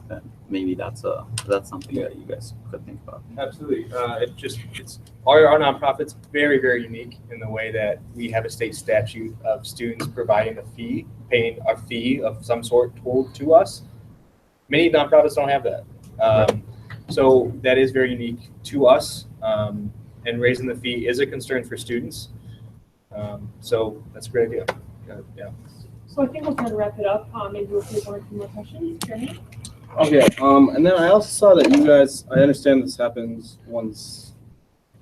S10: then maybe that's something that you guys could think about.
S7: Absolutely. Our nonprofit's very, very unique in the way that we have a state statute of students providing a fee, paying a fee of some sort to us. Many nonprofits don't have that. So that is very unique to us. And raising the fee is a concern for students. So that's a great idea. Yeah.
S1: So I think we'll kind of wrap it up. Maybe we'll take one or two more questions. Jeremy?
S2: Okay, and then I also saw that you guys, I understand this happens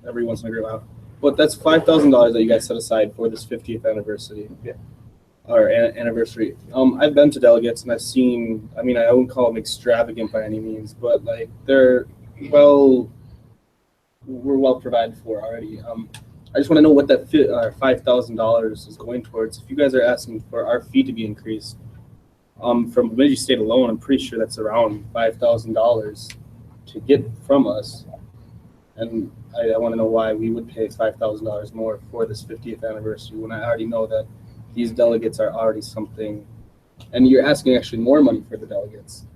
S2: every once in a great while, but that's $5,000 that you guys set aside for this 50th anniversary.
S7: Yeah.
S2: Or anniversary. I've been to delegates and I've seen, I wouldn't call them extravagant by any means, but we're well provided for already. I just want to know what that $5,000 is going towards. If you guys are asking for our fee to be increased, from Bemidji State alone, I'm pretty sure that's around $5,000 to get from us. And I want to know why we would pay $5,000 more for this 50th anniversary when I already know that these delegates are already something, and you're asking actually more money for the delegates.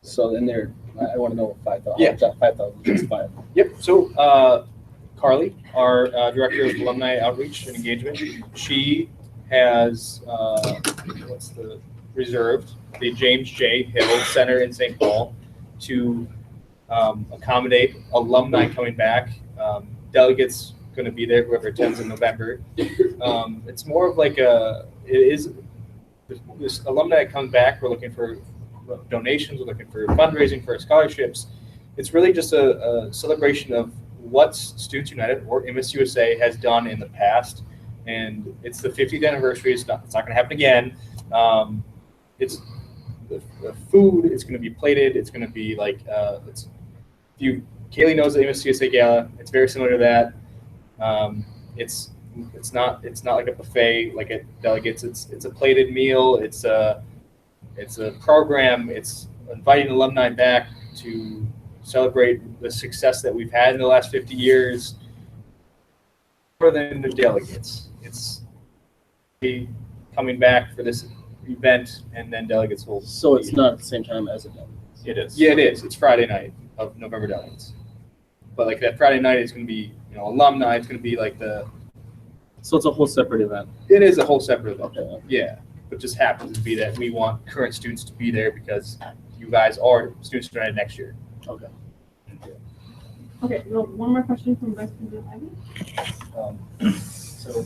S2: So then I want to know what 5,000.
S7: Yeah.
S2: 5,000. Just 5.
S7: Yep. So Carly, our director of alumni outreach and engagement, she has, reserved the James J. Hill Center in St. Paul to accommodate alumni coming back. Delegates going to be there, whoever attends in November. It's more of like this alumni that comes back, we're looking for donations, we're looking for fundraising for scholarships. It's really just a celebration of what Students United or MSUSA has done in the past. And it's the 50th anniversary. It's not going to happen again. It's the food. It's going to be plated. It's going to be like Kaylee knows the MSUSA Gala. It's very similar to that. It's not like a buffet like at Delegates. It's a plated meal. It's a program. It's inviting alumni back to celebrate the success that we've had in the last 50 years. More than the Delegates, it's coming back for this event, and then Delegates will.
S2: So it's not at the same time as a Delegates.
S7: It is. Yeah, it is. It's Friday night of November Delegates. But like that Friday night is going to be, alumni. It's going to be like
S2: So it's a whole separate event.
S7: It is a whole separate event.
S2: Okay.
S7: Yeah, but just happens to be that we want current students to be there because you guys are Students United next year.
S2: Okay.
S1: Okay, well, one more question from Vice President Ivey.
S4: So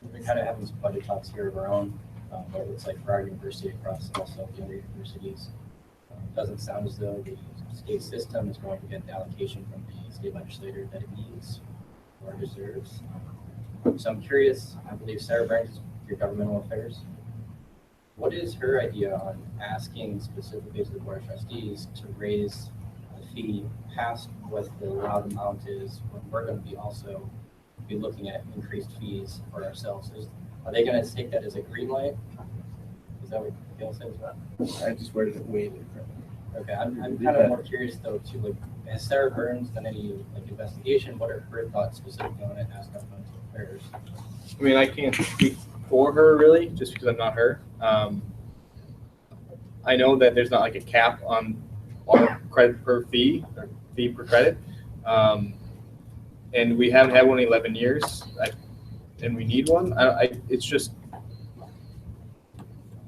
S4: we're kind of having some budget talks here of our own, but it looks like for our university across also the other universities, it doesn't sound as though the state system is going to get the allocation from the state legislature that it needs or deserves. So I'm curious, I believe Sarah Burns is your governmental affairs. What is her idea on asking specifically to the Board of Trustees to raise the fee past what the allowed amount is when we're going to be also be looking at increased fees for ourselves? Are they going to take that as a green light? Is that what Gail said as well?
S2: I just worded it way different.
S4: Okay, I'm kind of more curious though too, like, has Sarah Burns done any like investigation? What are her thoughts specifically on it as governmental affairs?
S7: I mean, I can't speak for her really, just because I'm not her. I know that there's not like a cap on our credit per fee or fee per credit, and we haven't had one in 11 years, and we need one.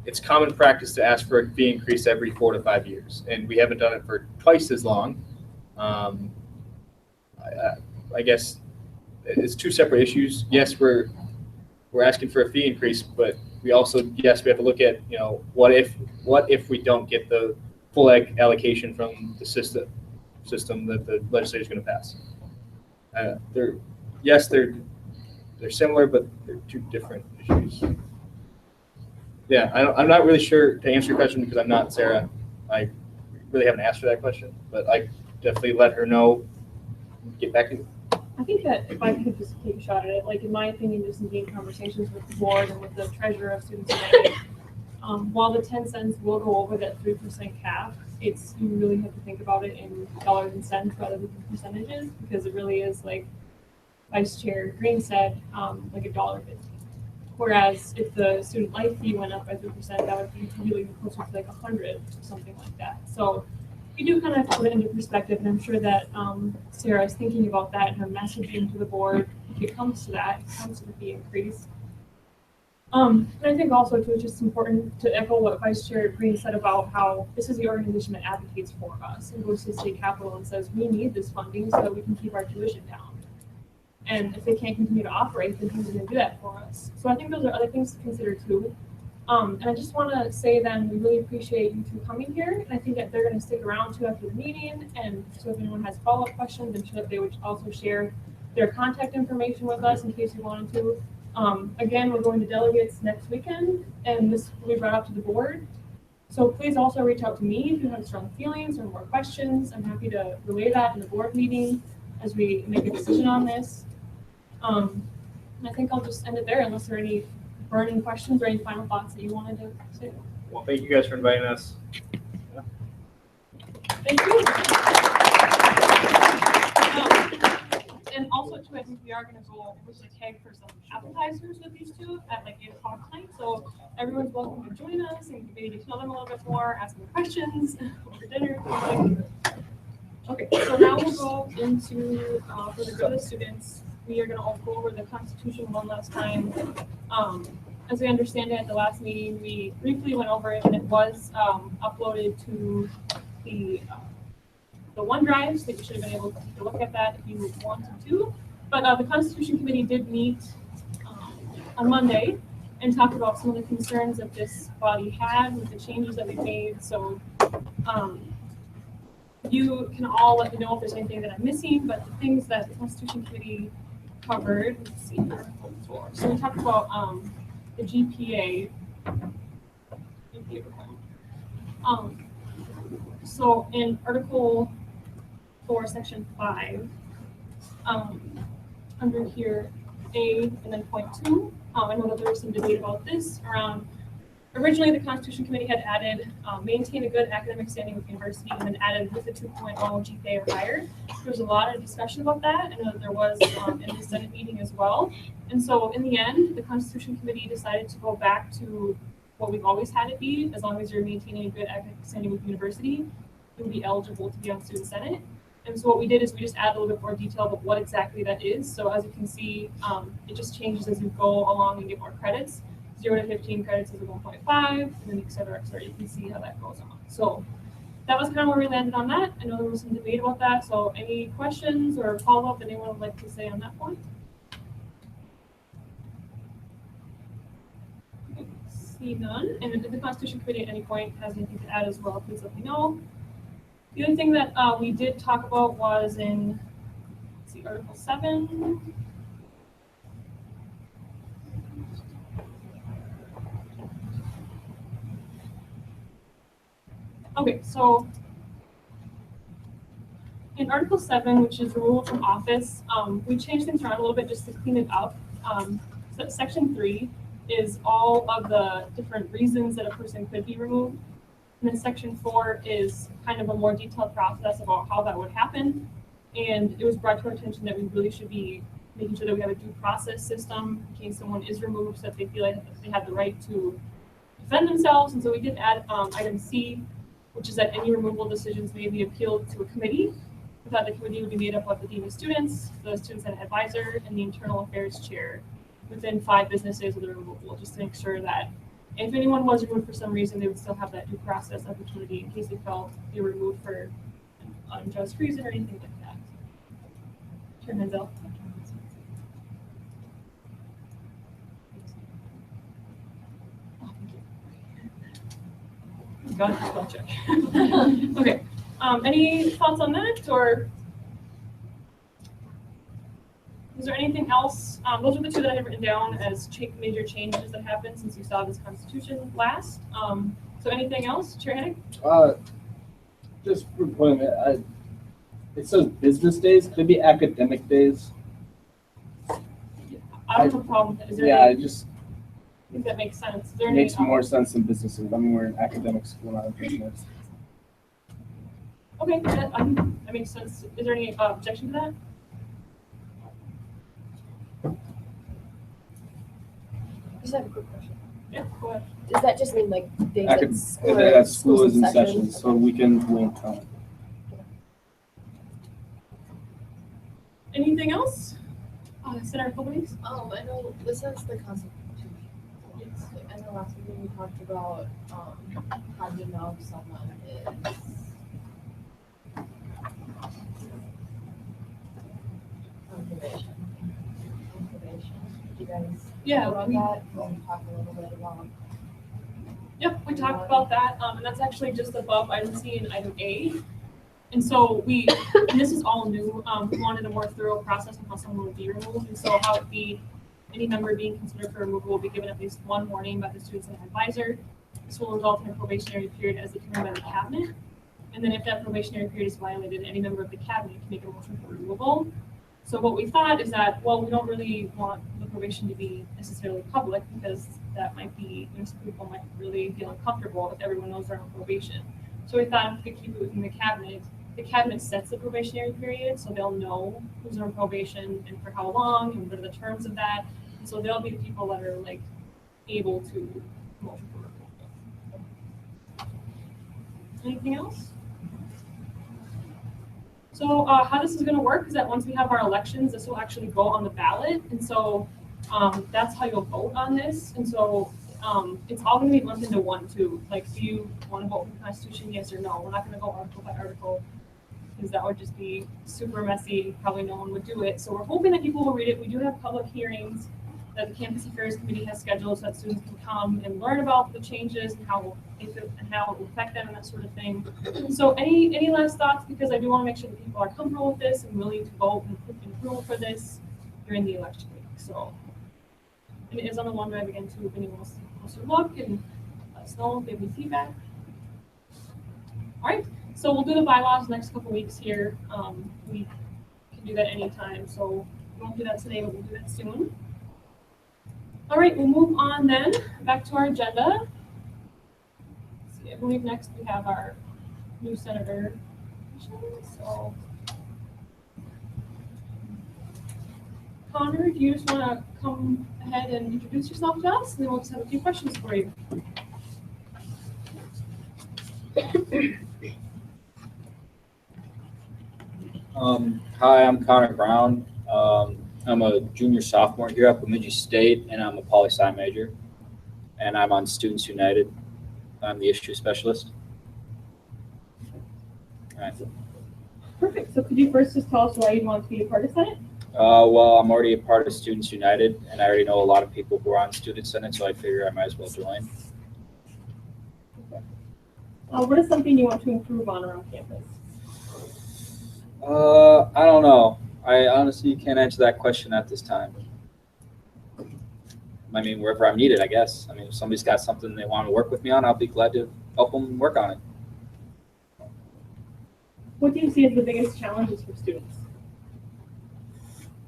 S7: It's common practice to ask for a fee increase every 4 to 5 years, and we haven't done it for twice as long. I guess it's two separate issues. Yes, we're asking for a fee increase, but we also, yes, we have to look at, what if we don't get the full allocation from the system that the legislature is going to pass. They're similar, but they're two different issues. Yeah, I'm not really sure to answer your question because I'm not Sarah. I really haven't asked her that question, but I definitely let her know. Get back to you.
S1: I think that if I could just take a shot at it, like in my opinion, just in being conversations with the board and with the treasurer of Students United, while the 10 cents will go over that 3% cap, you really have to think about it in dollars and cents rather than percentages, because it really is like Vice Chair Green said, like $1.50. Whereas if the student life fee went up by 3%, that would be really closer to like 100 or something like that. So we do kind of put it into perspective, and I'm sure that Sarah is thinking about that in her messaging to the board if it comes to that, it comes to the fee increase. And I think also too, it's just important to echo what Vice Chair Green said about how this is the organization that advocates for us and goes to the state capitol and says we need this funding so that we can keep our tuition down. And if they can't continue to operate, then who's going to do that for us? So I think those are other things to consider too. And I just want to say then we really appreciate you two coming here. And I think that they're going to stick around too after the meeting. And so if anyone has follow-up questions, I'm sure that they would also share their contact information with us in case you wanted to. Again, we're going to delegates next weekend, and this will be brought up to the board. So please also reach out to me if you have strong feelings or more questions. I'm happy to relay that in the board meeting as we make a decision on this. I think I'll just end it there unless there are any burning questions or any final thoughts that you wanted to say.
S7: Well, thank you guys for inviting us. Yeah.
S1: Thank you. And also, too, I think we are going to go with the tag for some appetizers with these two at like 8 o'clock tonight. So everyone's welcome to join us and maybe get to know them a little bit more, ask them questions over dinner. Okay, so now we'll go into for the good of the students. We are going to all go over the Constitution one last time. as we understand it, at the last meeting, we briefly went over it, and it was uploaded to the OneDrive, so you should have been able to take a look at that if you wanted to. But the Constitution Committee did meet on Monday and talked about some of the concerns that this body had with the changes that we made. So you can all let me know if there's anything that I'm missing, but the things that the Constitution Committee covered, let's see here. So we talked about the GPA. So in Article 4, Section 5, under here, A, and then point 2, I know that there was some debate about this around, originally the Constitution Committee had added, maintain a good academic standing with the university, and then added with a 2.0 GPA or higher. There was a lot of discussion about that. I know that there was in the Senate meeting as well. And so in the end, the Constitution Committee decided to go back to what we've always had it be. As long as you're maintaining a good academic standing with the university, you'll be eligible to be on Student Senate. And so what we did is we just add a little bit more detail about what exactly that is. So as you can see, it just changes as you go along and get more credits. 0 to 15 credits is a 1.5, and then et cetera, et cetera. You can see how that goes on. So that was kind of where we landed on that. I know there was some debate about that. So any questions or follow-up that anyone would like to say on that point? See none. And if the Constitution Committee at any point has anything to add as well, please let me know. The other thing that we did talk about was in, let's see, Article 7. Okay, so in Article 7, which is removal from office, we changed things around a little bit just to clean it up. So Section 3 is all of the different reasons that a person could be removed. And then Section 4 is kind of a more detailed process about how that would happen. And it was brought to our attention that we really should be making sure that we have a due process system in case someone is removed, so that they feel like they have the right to defend themselves. And so we did add item C, which is that any removal decisions may be appealed to a committee. We thought the committee would be made up of the dean of students, the student senate advisor, and the internal affairs chair within 5 business days of the removal, just to make sure that if anyone was removed for some reason, they would still have that due process opportunity in case they felt they were removed for an unjust reason or anything like that. Chair Menzel. Got it, spell check. Okay. Any thoughts on that, or is there anything else? Those are the 2 that I have written down as major changes that happened since you saw this Constitution last. So anything else, Chair Hennig?
S2: Just for point, it says business days. Could it be academic days?
S1: I don't have a problem with that. Is there
S2: Yeah,
S1: any,
S2: it just
S1: I think that makes sense. Is there
S2: makes
S1: any,
S2: more sense than businesses. I mean, we're an academic school, not a business.
S1: Okay, that makes sense. Is there any objection to that?
S9: I just have a quick question.
S1: Yeah, go ahead.
S9: Does that just mean like days
S2: That school is in session, so weekends won't count.
S1: Anything else? Senator Colby?
S3: I know this is the Constitution.
S1: Yes.
S3: In the last meeting, we talked about how to know if someone is on probation. Did you guys
S1: Yeah,
S3: know about
S1: we-
S3: that? We'll talk a little bit about.
S1: Yep, we talked about that, and that's actually just above item C and item A. And so and this is all new, we wanted a more thorough process on how someone would be removed, and so how it would be, any member being considered for removal will be given at least 1 warning by the student senate advisor. This will result in a probationary period as determined by the cabinet. And then if that probationary period is violated, any member of the cabinet can make a motion for removal. So what we thought is that, well, we don't really want the probation to be necessarily public, because that might be, some people might really feel uncomfortable if everyone knows they're on probation. So we thought if we could keep it within the cabinet sets the probationary period, so they'll know who's on probation and for how long and what are the terms of that. And so they'll be the people that are like able to motion for removal. Anything else? So how this is going to work is that once we have our elections, this will actually go on the ballot. And so that's how you'll vote on this. And so it's all gonna be lumped into one too. Like, do you want to vote for the Constitution, yes or no? We're not gonna go article by article, because that would just be super messy. Probably no one would do it. So we're hoping that people will read it. We do have public hearings that the Campus Affairs Committee has scheduled so that students can come and learn about the changes and how it will affect them and that sort of thing. So any last thoughts? Because I do want to make sure that people are comfortable with this and willing to vote and approve for this during the election week. So, and it is on the OneDrive again too, if anyone wants to look and let us know if they have any feedback. All right, so we'll do the bylaws next couple weeks here. We can do that anytime, so we won't do that today, but we'll do that soon. All right, we'll move on then, back to our agenda. Let's see, I believe next we have our new senator. So, Connor, do you just want to come ahead and introduce yourself to us? And then we'll just have a few questions for you.
S11: Hi, I'm Connor Brown. I'm a junior sophomore here at Bemidji State, and I'm a poli-sci major. And I'm on Students United. I'm the issue specialist. All right.
S1: Perfect. So could you first just tell us why you want to be a part of Senate?
S11: Well, I'm already a part of Students United, and I already know a lot of people who are on Student Senate, so I figure I might as well join.
S1: What is something you want to improve on around campus?
S11: I don't know. I honestly can't answer that question at this time. I mean, wherever I'm needed, I guess. I mean, if somebody's got something they want to work with me on, I'll be glad to help them work on it.
S1: What do you see as the biggest challenges for students?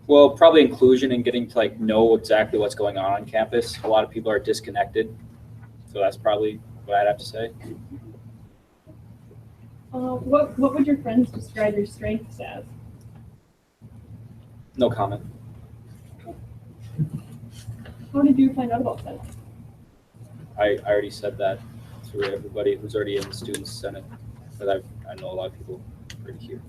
S11: Well, probably inclusion and getting to like know exactly what's going on campus. A lot of people are disconnected, so that's probably what I'd have to say.
S1: What would your friends describe your strengths as?
S11: No comment.
S1: How did you find out about Senate?
S11: I already said that through everybody who's already in the Student Senate, but I know a lot of people already here.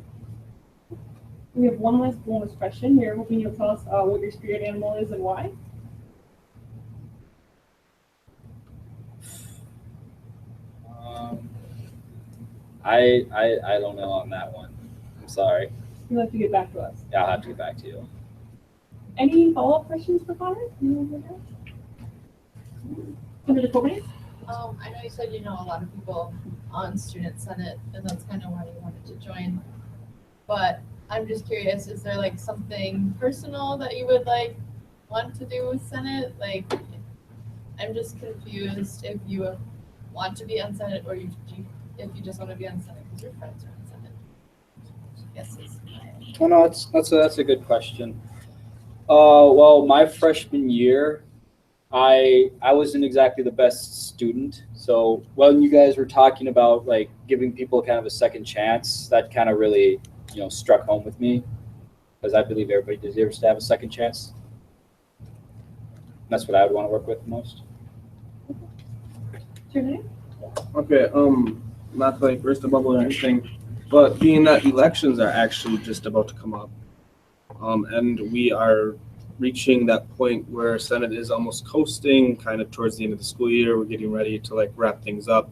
S1: We have one last bonus question. We're hoping you'll tell us what your spirit animal is and why.
S11: I don't know on that one. I'm sorry.
S1: You'll have to get back to us.
S11: Yeah, I'll have to get back to you.
S1: Any follow-up questions for Connor? Senator Coburn?
S3: I know you said you know a lot of people on Student Senate, and that's kind of why you wanted to join. But I'm just curious, is there like something personal that you would like want to do with Senate? Like, I'm just confused if you want to be on Senate or if you just want to be on Senate because your friends are on Senate. Yes.
S11: Oh no, that's a good question. Well, my freshman year, I wasn't exactly the best student. So when you guys were talking about like giving people kind of a second chance, that kind of really, struck home with me, because I believe everybody deserves to have a second chance. That's what I would want to work with the most.
S2: Okay, not to like burst a bubble or anything, but being that elections are actually just about to come up, and we are reaching that point where Senate is almost coasting, kind of towards the end of the school year. We're getting ready to like wrap things up.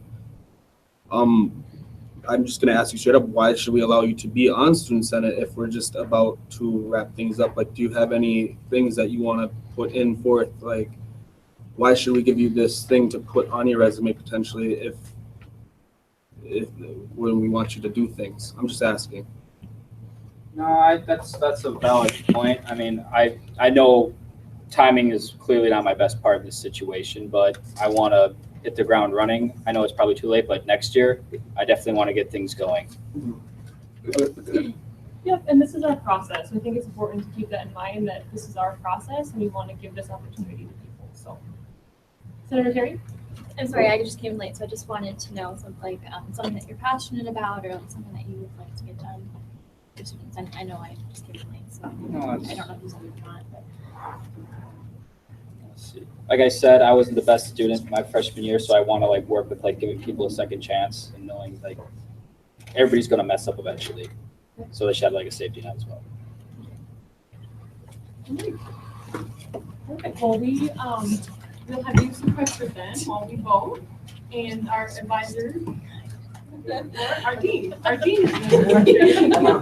S2: I'm just gonna ask you straight up, why should we allow you to be on Student Senate if we're just about to wrap things up? Like, do you have any things that you want to put in forth? Like, why should we give you this thing to put on your resume potentially if when we want you to do things? I'm just asking.
S11: No, that's a valid point. I mean, I know timing is clearly not my best part in this situation, but I want to hit the ground running. I know it's probably too late, but next year, I definitely want to get things going.
S1: Yep, and this is our process. I think it's important to keep that in mind, that this is our process and we want to give this opportunity to people. So, Senator Terry?
S12: I'm sorry, I just came late, so I just wanted to know something that you're passionate about or something that you would like to get done for students. I know I just came late, so I don't know if you said or not. But.
S11: Let's see. Like I said, I wasn't the best student my freshman year, so I want to like work with like giving people a second chance and knowing like everybody's going to mess up eventually, so they should have like a safety net as well.
S1: Perfect, well, we'll have you sequestered then while we vote, and our advisor, our dean is gonna.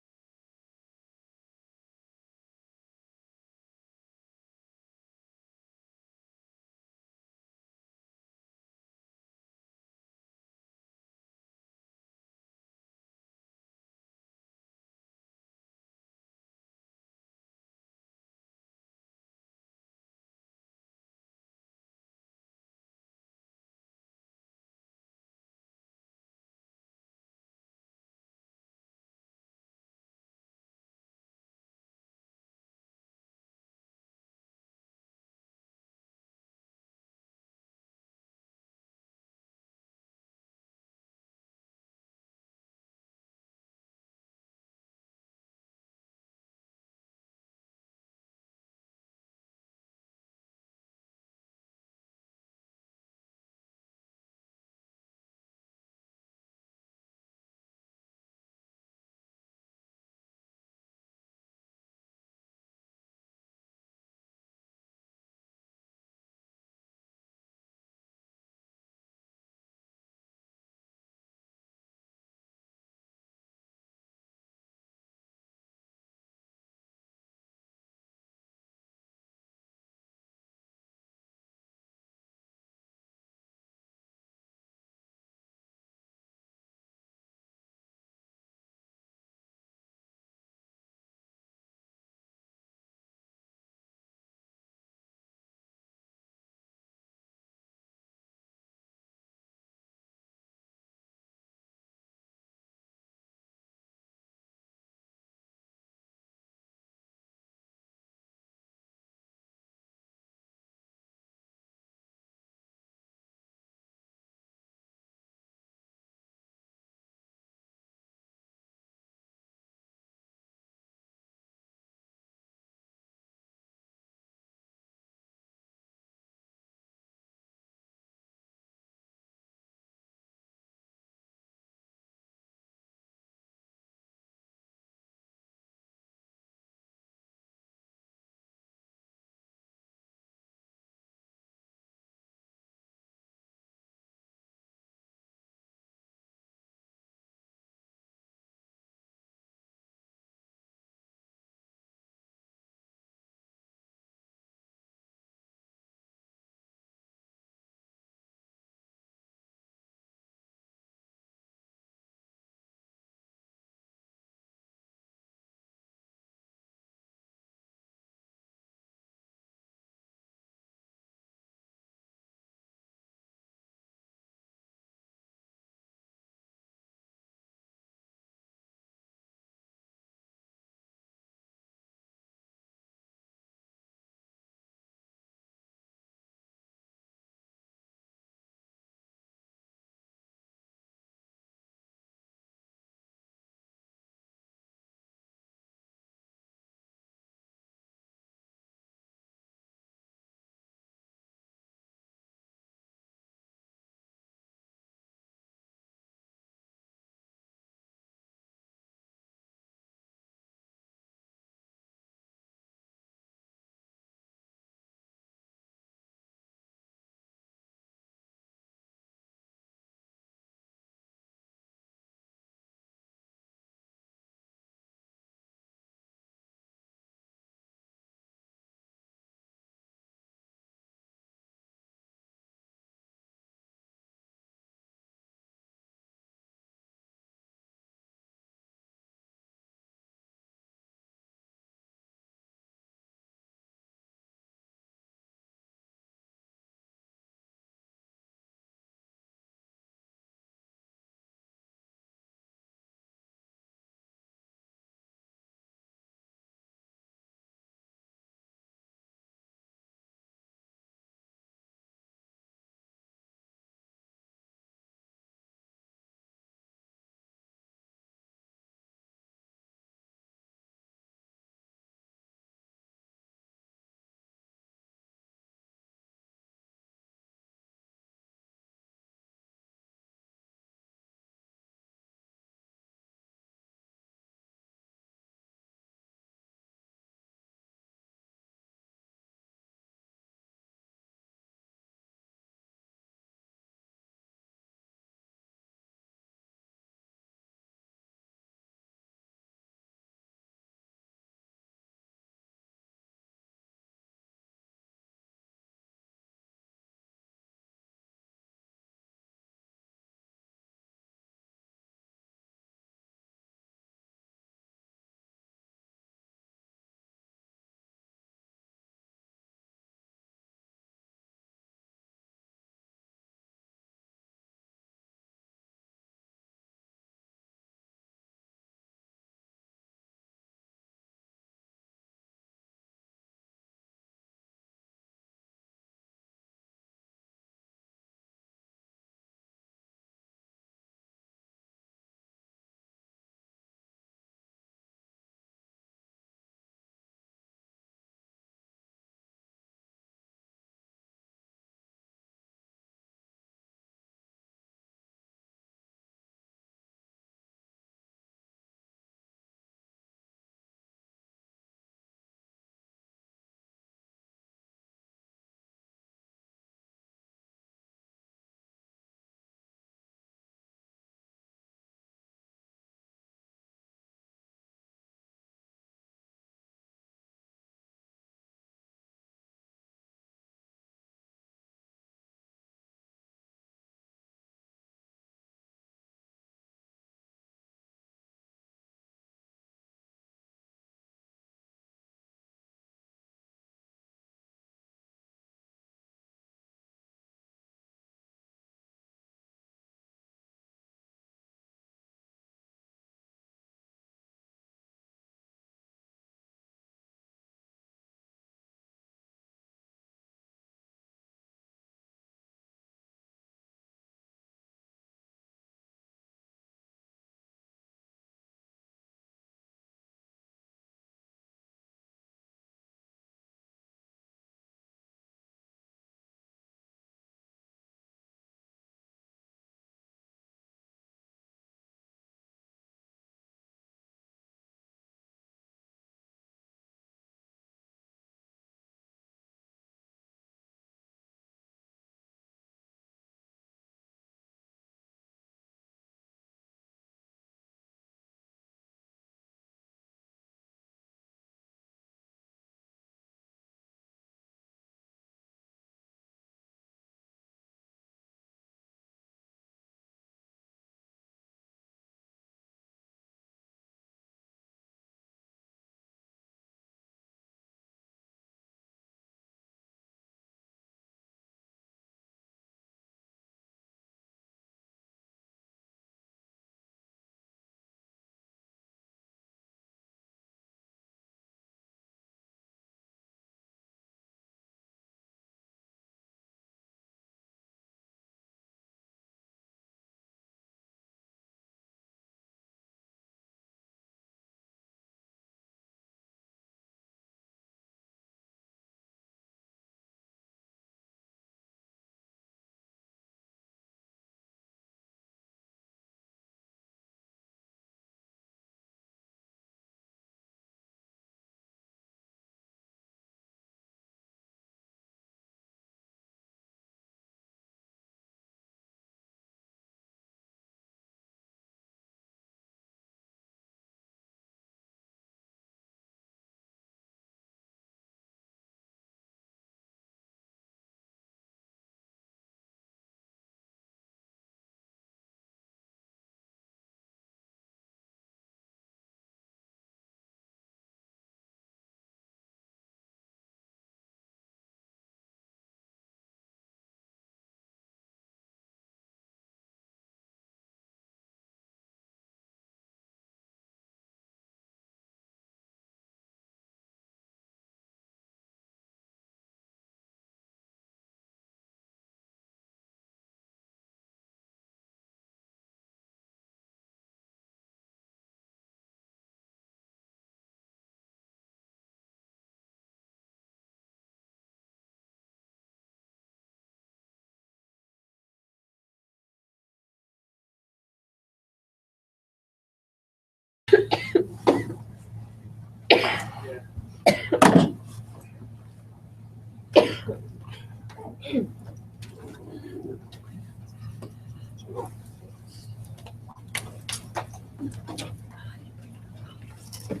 S1: Okay,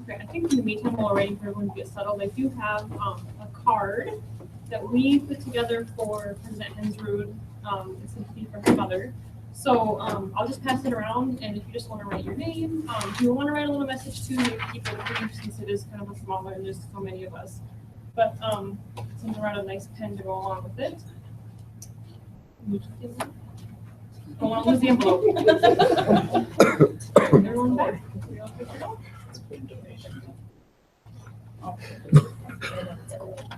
S1: I think in the meantime, while we're waiting for everyone to get settled, I do have a card that we put together for President Hensrud. It's a fee for her mother. So I'll just pass it around, and if you just want to write your name, if you want to write a little message too, maybe keep it brief since it is kind of a smaller and there's so many of us. But send around a nice pen to go along with it. Don't want to lose the envelope. Everyone back. We all good to go?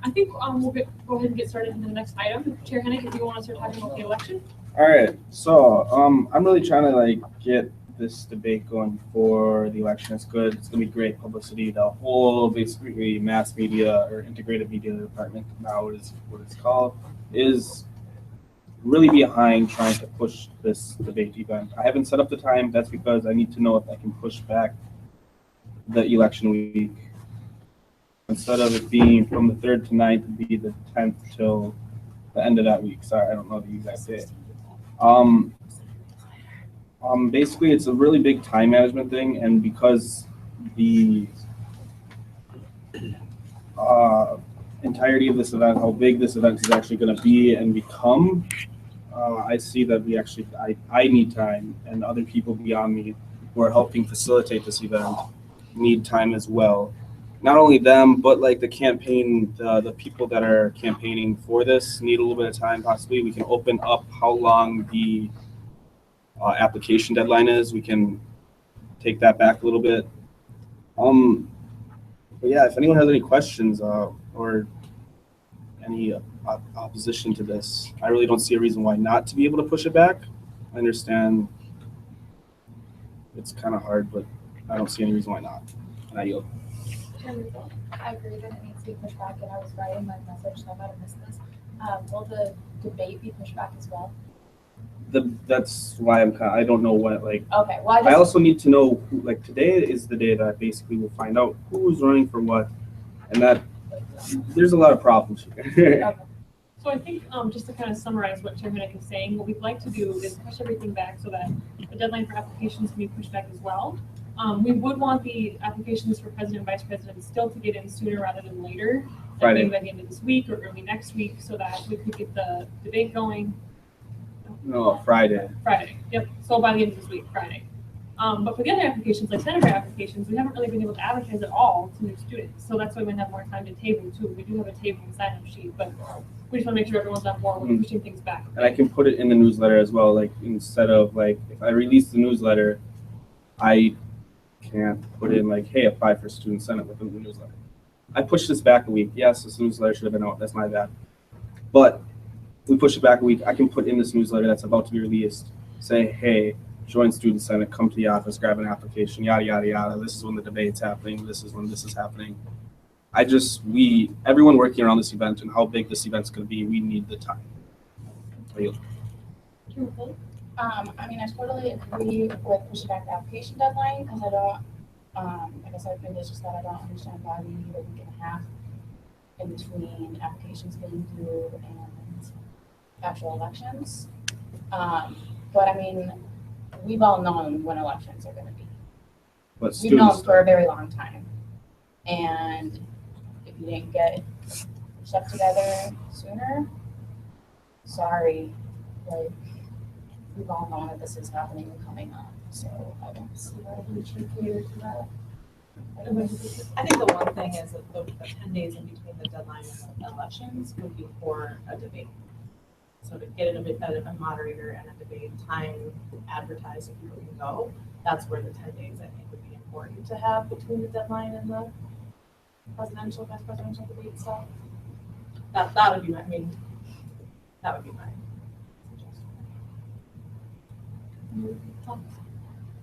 S1: I think we'll go ahead and get started into the next item. Chair Hennick, if you want to start talking about the election.
S2: All right, so I'm really trying to like get this debate going for the election. It's good. It's gonna be great publicity. The whole basically mass media or integrated media department, now is what it's called, is really behind trying to push this debate event. I haven't set up the time. That's because I need to know if I can push back the election week. Instead of it being from the 3rd to 9th, it'd be the 10th till the end of that week. Sorry, I don't know the exact date. Basically, it's a really big time management thing, and because the entirety of this event, how big this event is actually going to be and become, I see that I need time, and other people beyond me who are helping facilitate this event need time as well. Not only them, but like the campaign, the people that are campaigning for this need a little bit of time. Possibly we can open up how long the application deadline is. We can take that back a little bit. But yeah, if anyone has any questions or any opposition to this, I really don't see a reason why not to be able to push it back. I understand it's kind of hard, but I don't see any reason why not. And I yield.
S12: I agree that it needs to be pushed back, and I was writing my message, so I might have missed this. Will the debate be pushed back as well?
S2: That's why I don't know what, like.
S12: Okay, well,
S2: I also need to know who, like, today is the day that I basically will find out who's running for what, and that there's a lot of problems here.
S12: Okay.
S1: So I think just to kind of summarize what Chair Hennick is saying, what we'd like to do is push everything back so that the deadline for applications can be pushed back as well. We would want the applications for president and vice president still to get in sooner rather than later.
S2: Friday.
S1: Maybe by the end of this week or early next week, so that we could get the debate going.
S2: No, Friday.
S1: Friday, yep, so by the end of this week, Friday. But for the other applications, like senator applications, we haven't really been able to advertise at all to new students. So that's why we have more time to table too. We do have a table and sign-up sheet, but we just want to make sure everyone's on board with pushing things back.
S2: And I can put it in the newsletter as well, like instead of like, if I release the newsletter, I can't put in like, hey, apply for student senate within the newsletter. I pushed this back a week. Yes, this newsletter should have been out. That's my bad. But we push it back a week. I can put in this newsletter that's about to be released, say, hey, join student senate, come to the office, grab an application, yada, yada, yada. This is when the debate's happening. This is when this is happening. Everyone working around this event and how big this event's going to be, we need the time.
S13: I mean, I totally agree with pushing back the application deadline because I don't, like I said, maybe it's just that I don't understand why we need a week and a half in between applications getting due and actual elections. But I mean, we've all known when elections are going to be. We've known for a very long time. And if you didn't get stuff together sooner, sorry, like, we've all known that this is happening and coming up, so I don't see why we should cater to that.
S14: I think the one thing is that the 10 days in between the deadline and the elections would be for a debate. So to get a moderator and a debate time advertised so people can go, that's where the 10 days I think would be important to have between the deadline and the presidential, vice presidential debate. So that would be my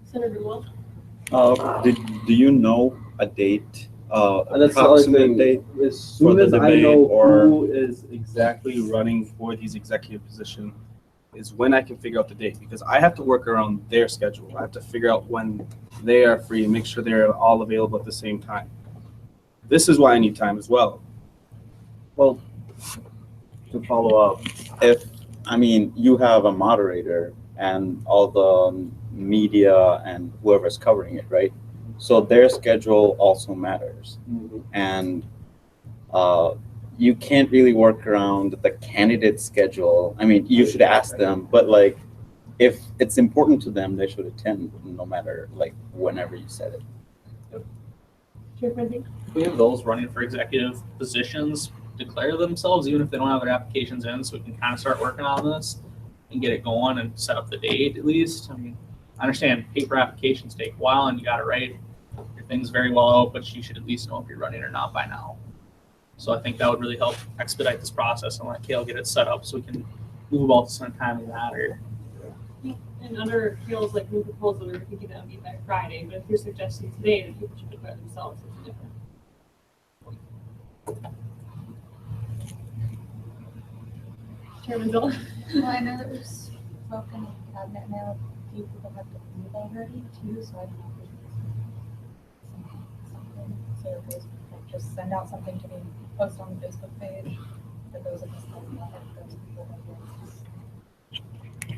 S1: Senator Wolf?
S10: Do you know a date,
S2: That's the other thing.
S10: date?
S2: As soon as I know who is exactly running for these executive positions is when I can figure out the date, because I have to work around their schedule. I have to figure out when they are free and make sure they're all available at the same time. This is why I need time as well.
S10: Well, to follow up, if, I mean, you have a moderator and all the media and whoever's covering it, right? So their schedule also matters. And you can't really work around the candidate's schedule. I mean, you should ask them, but like, if it's important to them, they should attend no matter like whenever you said it.
S15: We have those running for executive positions declare themselves, even if they don't have their applications in, so we can kind of start working on this and get it going and set up the date at least. I mean, I understand paper applications take a while and you got to write your things very well out, but you should at least know if you're running or not by now. So I think that would really help expedite this process and let Kale get it set up so we can move about this in a timely manner.
S1: And under Kale's like new proposal, we're thinking that would be by Friday, but if you're suggesting today that people should declare themselves, it's different. Chairman Bill?
S13: Well, I know that we've spoken in cabinet mail, few people have to leave already too, so I don't know if there's something, so if there's, like, just send out something to be posted on the Facebook page for those of us that know if those people that will.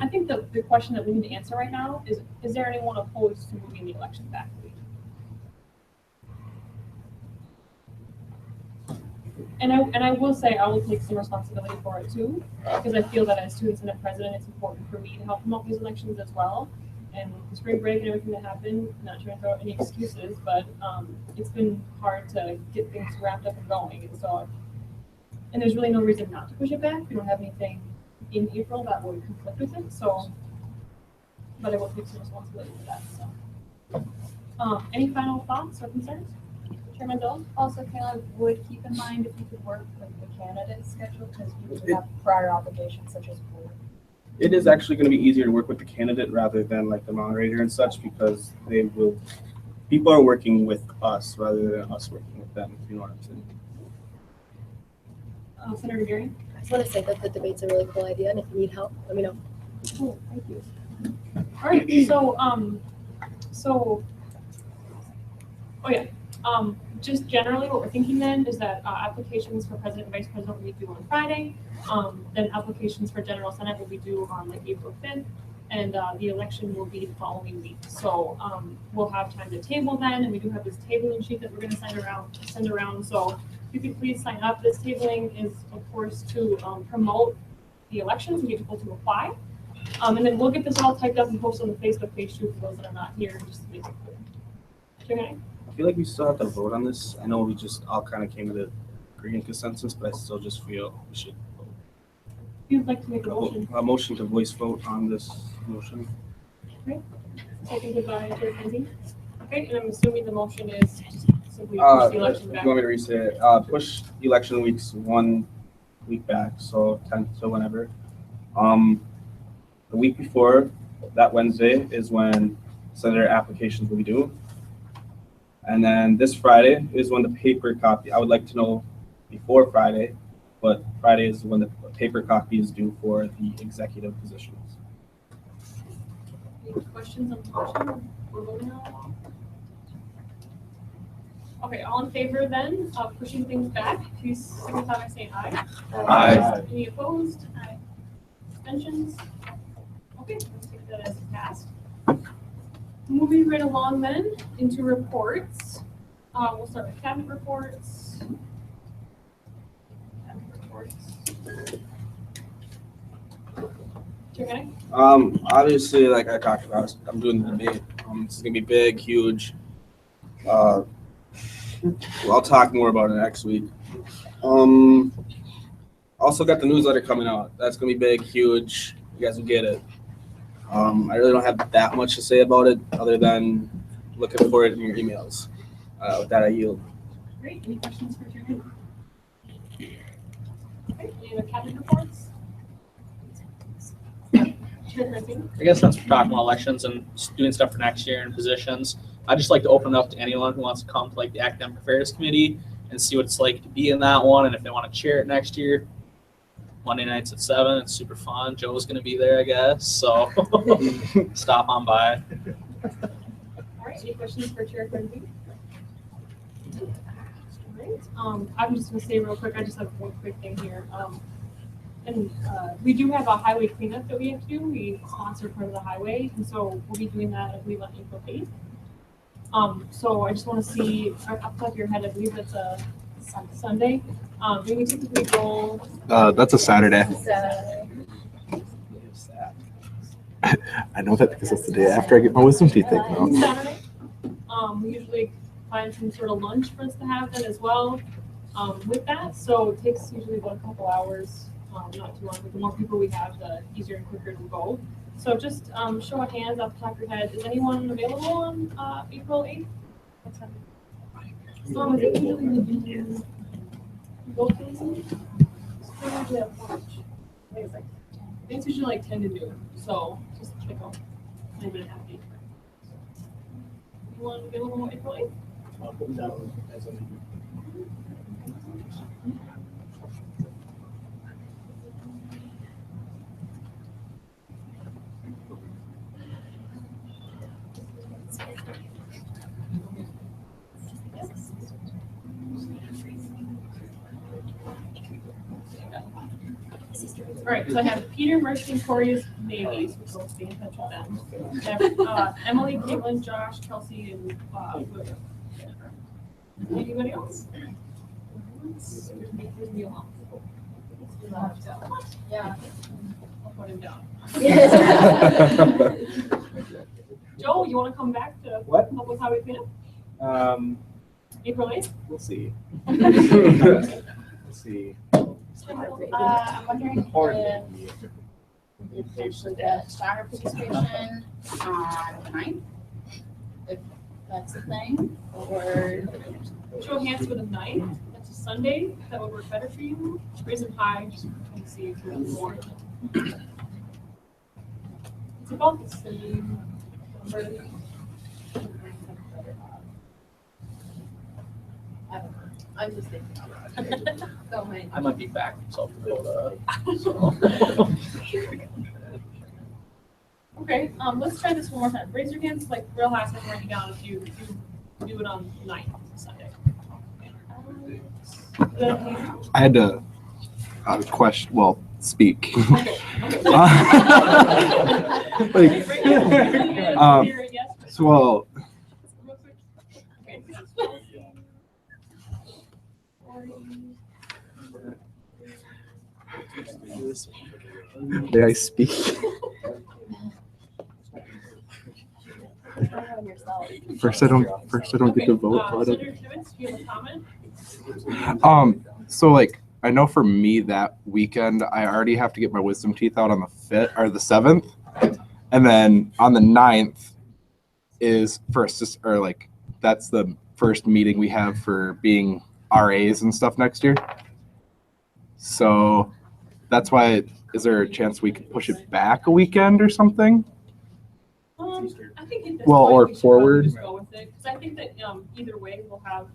S1: I think the question that we need to answer right now is there anyone opposed to moving the election back a week? And I will say I will take some responsibility for it too, because I feel that as student senate president, it's important for me to help promote these elections as well. And the spring break and everything that happened, not trying to throw out any excuses, but it's been hard to get things wrapped up and going. And there's really no reason not to push it back. We don't have anything in April that would conflict with it. So, but I will take some responsibility for that. So, any final thoughts or concerns? Chairman Bill?
S13: Also, Kayla, would keep in mind if you could work with the candidate's schedule, because you do have prior obligations such as board.
S2: It is actually going to be easier to work with the candidate rather than like the moderator and such, because people are working with us rather than us working with them, if you know what I'm saying.
S1: Senator Gary?
S9: I just want to say that the debate's a really cool idea, and if you need help, let me know.
S1: Cool, thank you. All right, just generally what we're thinking then is that applications for president and vice president will be due on Friday. Then applications for general senate will be due on like April 5th, and the election will be the following week. So we'll have time to table then, and we do have this tabling sheet that we're going to send around. So if you could please sign up. This tabling is, of course, to promote the elections and get people to apply. And then we'll get this all typed up and posted on the Facebook page too for those that are not here, just to make it clear. Okay.
S2: I feel like we still have to vote on this. I know we just all kind of came to the agreeing consensus, but I still just feel we should vote.
S1: If you'd like to make a motion.
S2: A motion to voice vote on this motion.
S1: Okay. Seconded by Chair Kenzie. Okay, and I'm assuming the motion is just simply push the election
S2: If
S1: back.
S2: you want me to restate it, push the election weeks 1 week back, so 10th to whenever. The week before that Wednesday is when senator applications will be due. And then this Friday is when the paper copy, I would like to know before Friday, but Friday is when the paper copy is due for the executive positions.
S1: Any questions on the motion? We're voting on it? Okay, all in favor then of pushing things back, please signify by saying aye.
S2: Aye.
S1: Any opposed? Aye. Abstentions? Okay, let's take that as passed. Moving right along then into reports. We'll start with cabinet reports.
S2: Obviously, like I talked about, I'm doing the debate. This is gonna be big, huge. I'll talk more about it next week. Also got the newsletter coming out. That's gonna be big, huge. You guys will get it. I really don't have that much to say about it other than looking for it in your emails. With that, I yield.
S1: Great. Any questions for Chairman? Okay. Any other cabinet reports?
S15: I guess since we're talking about elections and doing stuff for next year and positions, I'd just like to open it up to anyone who wants to come to like the Academic Affairs Committee and see what it's like to be in that one, and if they want to chair it next year. Monday nights at 7, it's super fun. Joe's gonna be there, I guess, so stop on by.
S1: All right, any questions for Chair Quincy? All right, I'm just gonna say real quick, I just have one quick thing here. And we do have a highway cleanup that we have to do. We sponsor part of the highway, and so we'll be doing that, I believe, on April 8th. So I just want to see, off the top of your head, I believe it's a Sunday. Do we typically go?
S7: That's a Saturday.
S1: Saturday.
S7: I know that because it's the day after I get my wisdom teeth taken out.
S1: Saturday. We usually find some sort of lunch for us to have then as well with that. So it takes usually about a couple hours, not too long. But the more people we have, the easier and quicker it will go. So just show of hands off the top of your head. Is anyone available on April 8th? I think usually we do both days. Usually have lunch. I think it's usually like 10 to noon. So just pick up 9.5 days. Anyone available on April 8th?
S7: I'll put them down as a
S1: All right, so I have Peter, Mercy, and Corey's Navies, which will stay in touch with them. I have Emily, Caitlin, Josh, Kelsey, and William. Anybody else?
S3: Yeah.
S1: I'll put him down. Joe, you want to come back to
S7: What?
S1: help with how we clean up? April 8th?
S7: We'll see. Let's see.
S13: I'm wondering if potentially get stronger participation on the 9th, if that's a thing, or
S1: Show of hands for the 9th. That's a Sunday. That would work better for you. Raise them high, just to see if you're more. It's about the same number.
S3: I'm just thinking. Go ahead.
S15: I might be back from South Dakota.
S1: Okay, let's try this one more time. Raise your hands like real high so I can write it down if you do it on the 9th, Sunday.
S7: I had to speak.
S1: Okay.
S7: So, well, may I speak? First, I don't get to vote.
S1: Senator Timmons, do you have a comment?
S7: So like I know for me that weekend I already have to get my wisdom teeth out on the 5th or the 7th, and then on the 9th is that's the first meeting we have for being RAs and stuff next year. So that's why. Is there a chance we could push it back a weekend or something?
S1: I think at this
S7: Well,
S1: point
S7: or
S1: we should
S7: forward.
S1: probably just go with it, because I think that either way we'll have,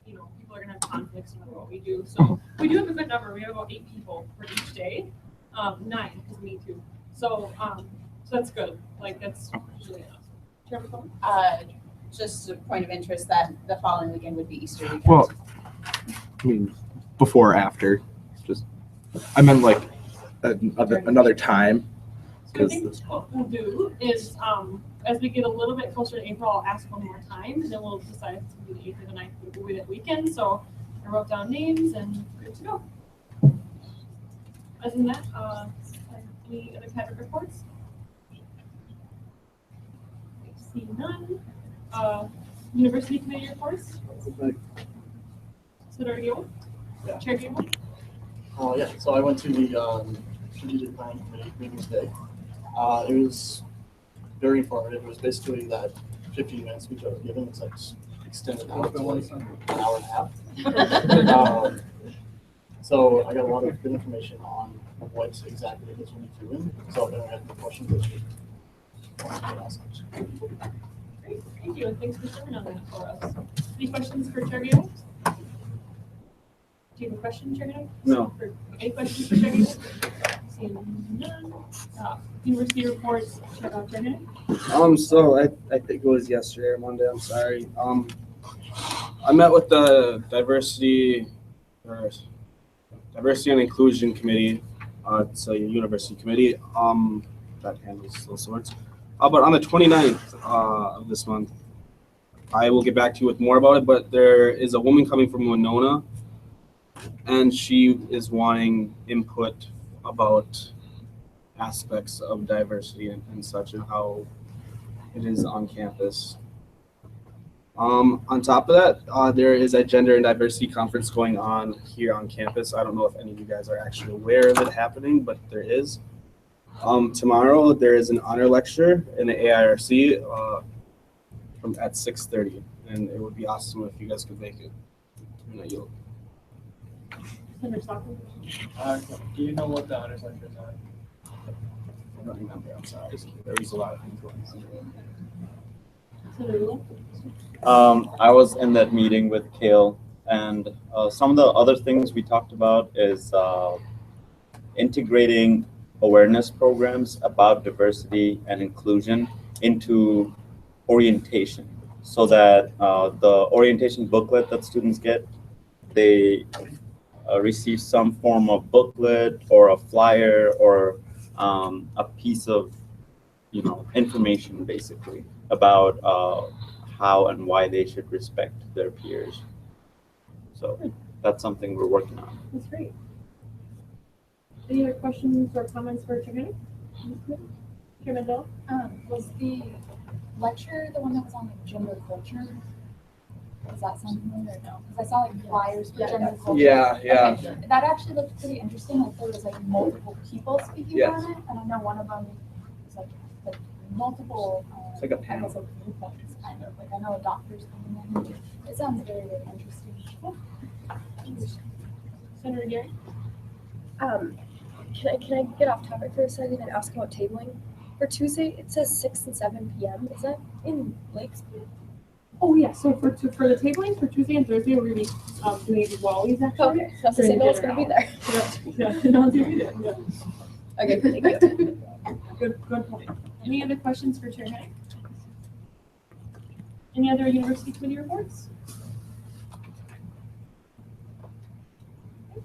S1: people are gonna have conflicts in what we do. So we do have a good number. We have about 8 people for each day. 9 because me too. So that's good. Like that's usually enough. Chairman Cohen?
S13: just a point of interest that the following weekend would be Easter weekend.
S7: Well, I mean, before or after. Just I meant like another time.
S1: So I think what we'll do is, as we get a little bit closer to April, I'll ask one more time, and then we'll decide if it's gonna be the 8th or the 9th, but we'll be that weekend. So I wrote down names and good to go. Other than that, any other cabinet reports? I see none. University committee reports? Senator Gable?
S16: Yeah.
S1: Chair Gable?
S16: Yeah, so I went to the strategic planning committee meeting today. It was very informative. It was basically that 15 minutes which I was given. It's like extended out to like an hour and a half. So I got a lot of good information on what exactly it is we need to do. So then I have the questions that you want to ask.
S1: Great, thank you, and thanks for sharing on that for us. Any questions for Chair Gable? Do you have a question, Chair Gable?
S2: No.
S1: Any questions for Chair Gable? Seeing none. University reports, Chair Gable?
S2: So I think it was yesterday or Monday, I'm sorry. I met with the diversity and inclusion committee It's a university committee that handles those sorts. But on the 29th of this month, I will get back to you with more about it, but there is a woman coming from Winona, and she is wanting input about aspects of diversity and such, and how it is on campus. On top of that, there is a gender and diversity conference going on here on campus. I don't know if any of you guys are actually aware of it happening, but there is. Tomorrow there is an honor lecture in the AIRC at 6:30, and it would be awesome if you guys could make it. And I yield.
S1: Senator Stockton?
S15: Do you know what the honors lectures are?
S2: I don't remember, I'm sorry. There was a lot of things going on.
S1: Senator Rule?
S10: I was in that meeting with Kale, and some of the other things we talked about is integrating awareness programs about diversity and inclusion into orientation, so that the orientation booklet that students get, they receive some form of booklet or a flyer or a piece of, information basically about how and why they should respect their peers. So that's something we're working on.
S1: That's great. Any other questions or comments for Chairman? Chairman Doe?
S13: Was the lecture the one that was on like gender culture? Was that something or no? Because I saw like flyers for gender culture.
S2: Yeah.
S13: Okay. That actually looked pretty interesting. Like there was like multiple people speaking on it, and I know one of them was like multiple.
S2: It's like a panel.
S13: I guess, like viewpoints, kind of. Like I know a doctor's coming in. It sounds very, very interesting.
S1: Senator Gary?
S9: Can I get off topic for a second and ask about tabling? For Tuesday, it says 6 and 7 p.m. Is that in Lakesview?
S1: Oh, yeah, so for the tabling for Tuesday and Thursday, we're going to be doing it Wally's actually.
S9: Okay, that's the same one's gonna be there.
S1: Yeah, no, it's gonna be there, yeah.
S9: Okay, thank you.
S1: Good point. Any other questions for Chair Hennick? Any other university committee reports?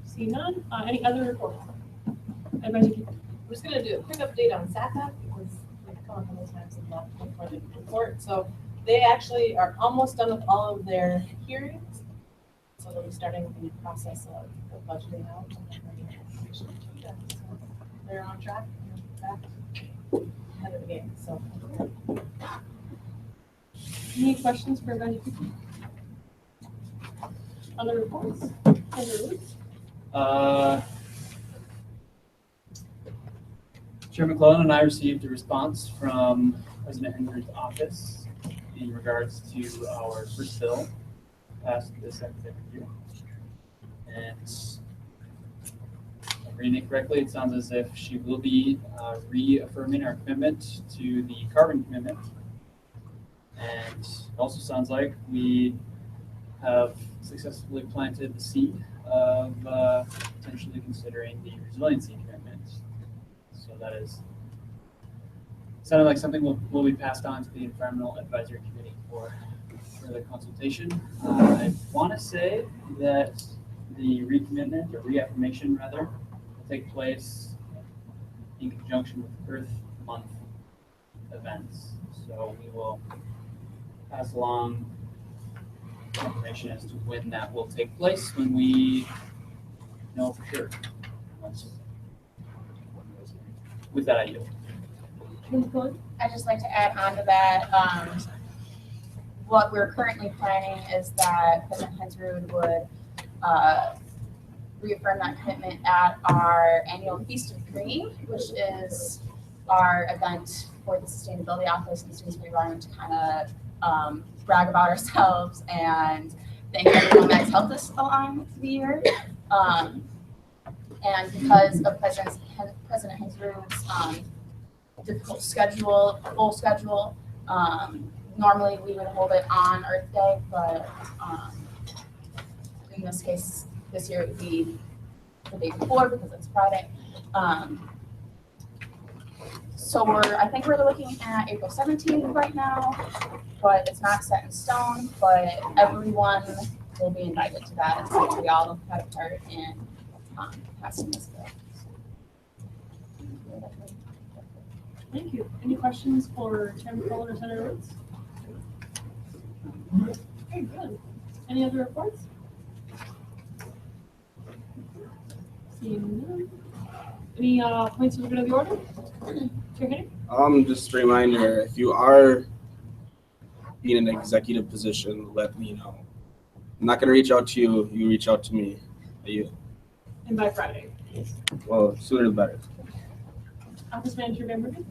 S1: See none. Any other reports? Advisory people.
S14: We're just gonna do a quick update on SACA because we've come up a couple times in that before the report. So they actually are almost done with all of their hearings. So they'll be starting the process of budgeting out and then bringing information to them. So they're on track, back ahead of the game. So
S1: Any questions for advisory people? Other reports? Senator Lewis?
S15: Chair McClellan and I received a response from President Henry's office in regards to our first bill passed this academic year. And if I'm reading it correctly, it sounds as if she will be reaffirming our commitment to the carbon commitment. And it also sounds like we have successfully planted the seed of potentially considering the resiliency commitment. So that is sounded like something will be passed on to the Environmental Advisory Committee for further consultation. I want to say that the recommitment or reaffirmation rather will take place in conjunction with Earth Month events. So we will pass along information as to when that will take place when we know for sure. With that, I yield.
S13: I'd just like to add on to that. What we're currently planning is that President Hensrud would reaffirm that commitment at our annual Feast of Green, which is our event for the Sustainability Office and the Students Committee Environment to kind of brag about ourselves and thank everyone that's helped us along the year. And because of President Hensrud's difficult schedule, full schedule, normally we would hold it on Earth Day, but in this case, this year it would be the day before because it's Friday. So I think we're looking at April 17th right now, but it's not set in stone, but everyone will be invited to that. And so we all have a part in passing this bill.
S1: Thank you. Any questions for Chairman Cullen or Senator Rhodes? Very good. Any other reports? Seeing none. Any points of good of the order? Chair Henry?
S2: Just a reminder, if you are in an executive position, let me know. I'm not gonna reach out to you, you reach out to me.
S1: And by Friday.
S2: Well, sooner the better.
S1: Office Manager Van Bergen?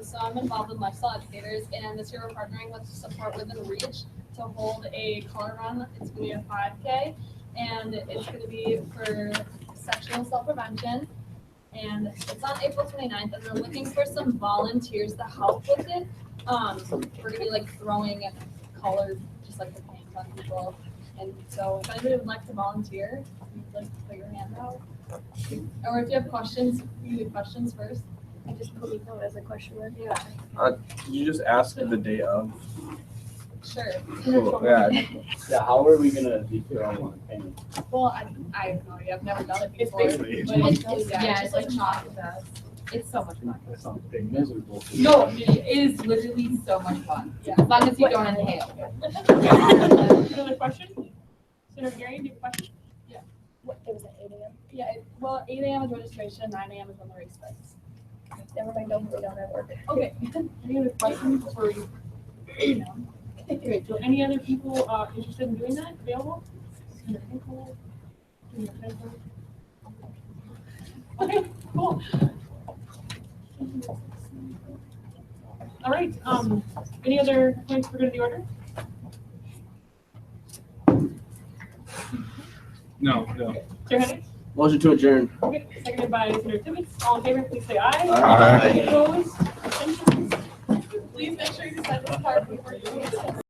S17: So I'm involved with Lifestyle Educators, and this year we're partnering with Support Within Reach to hold a color run. It's going to be a 5K, and it's going to be for sexual self-prevention. And it's on April 29th, and they're looking for some volunteers to help with it. We're going to be like throwing color, just like the paint on people. And so if anybody would like to volunteer, you'd like to put your hand out. Or if you have questions, you do questions first.
S9: I just put me down as a question mark.
S17: Yeah.
S2: Could you just ask the day of?
S17: Sure.
S2: Cool, yeah.
S11: Yeah, how are we gonna be throwing on paint?
S17: Well, I have no idea. I've never done it
S1: It's
S17: before.
S1: basically-
S17: But it's like chalk. It's so much fun.
S11: That's something miserable.
S17: No, it is literally so much fun. Yeah. As long as you don't inhale.
S1: Another question? Senator Gary, do you have a question?
S9: What, it was at 8 a.m.?
S17: Yeah, well, 8 a.m. is registration, 9 a.m. is when the race starts.
S9: Never mind, don't put it down at work.
S17: Okay.
S1: Any other questions before you? Great. So any other people interested in doing that available? Senator Hinkle? Senator Hinkle? Okay, cool. All right, any other points for good of the order?
S7: No.
S1: Chair Henry?
S2: Motion to adjourn.
S1: Okay, seconded by Senator Tibbetts. All in favor, please say aye.
S2: Aye.
S1: Any opposed? Abstentions?
S17: Please make sure you sign this card before you leave.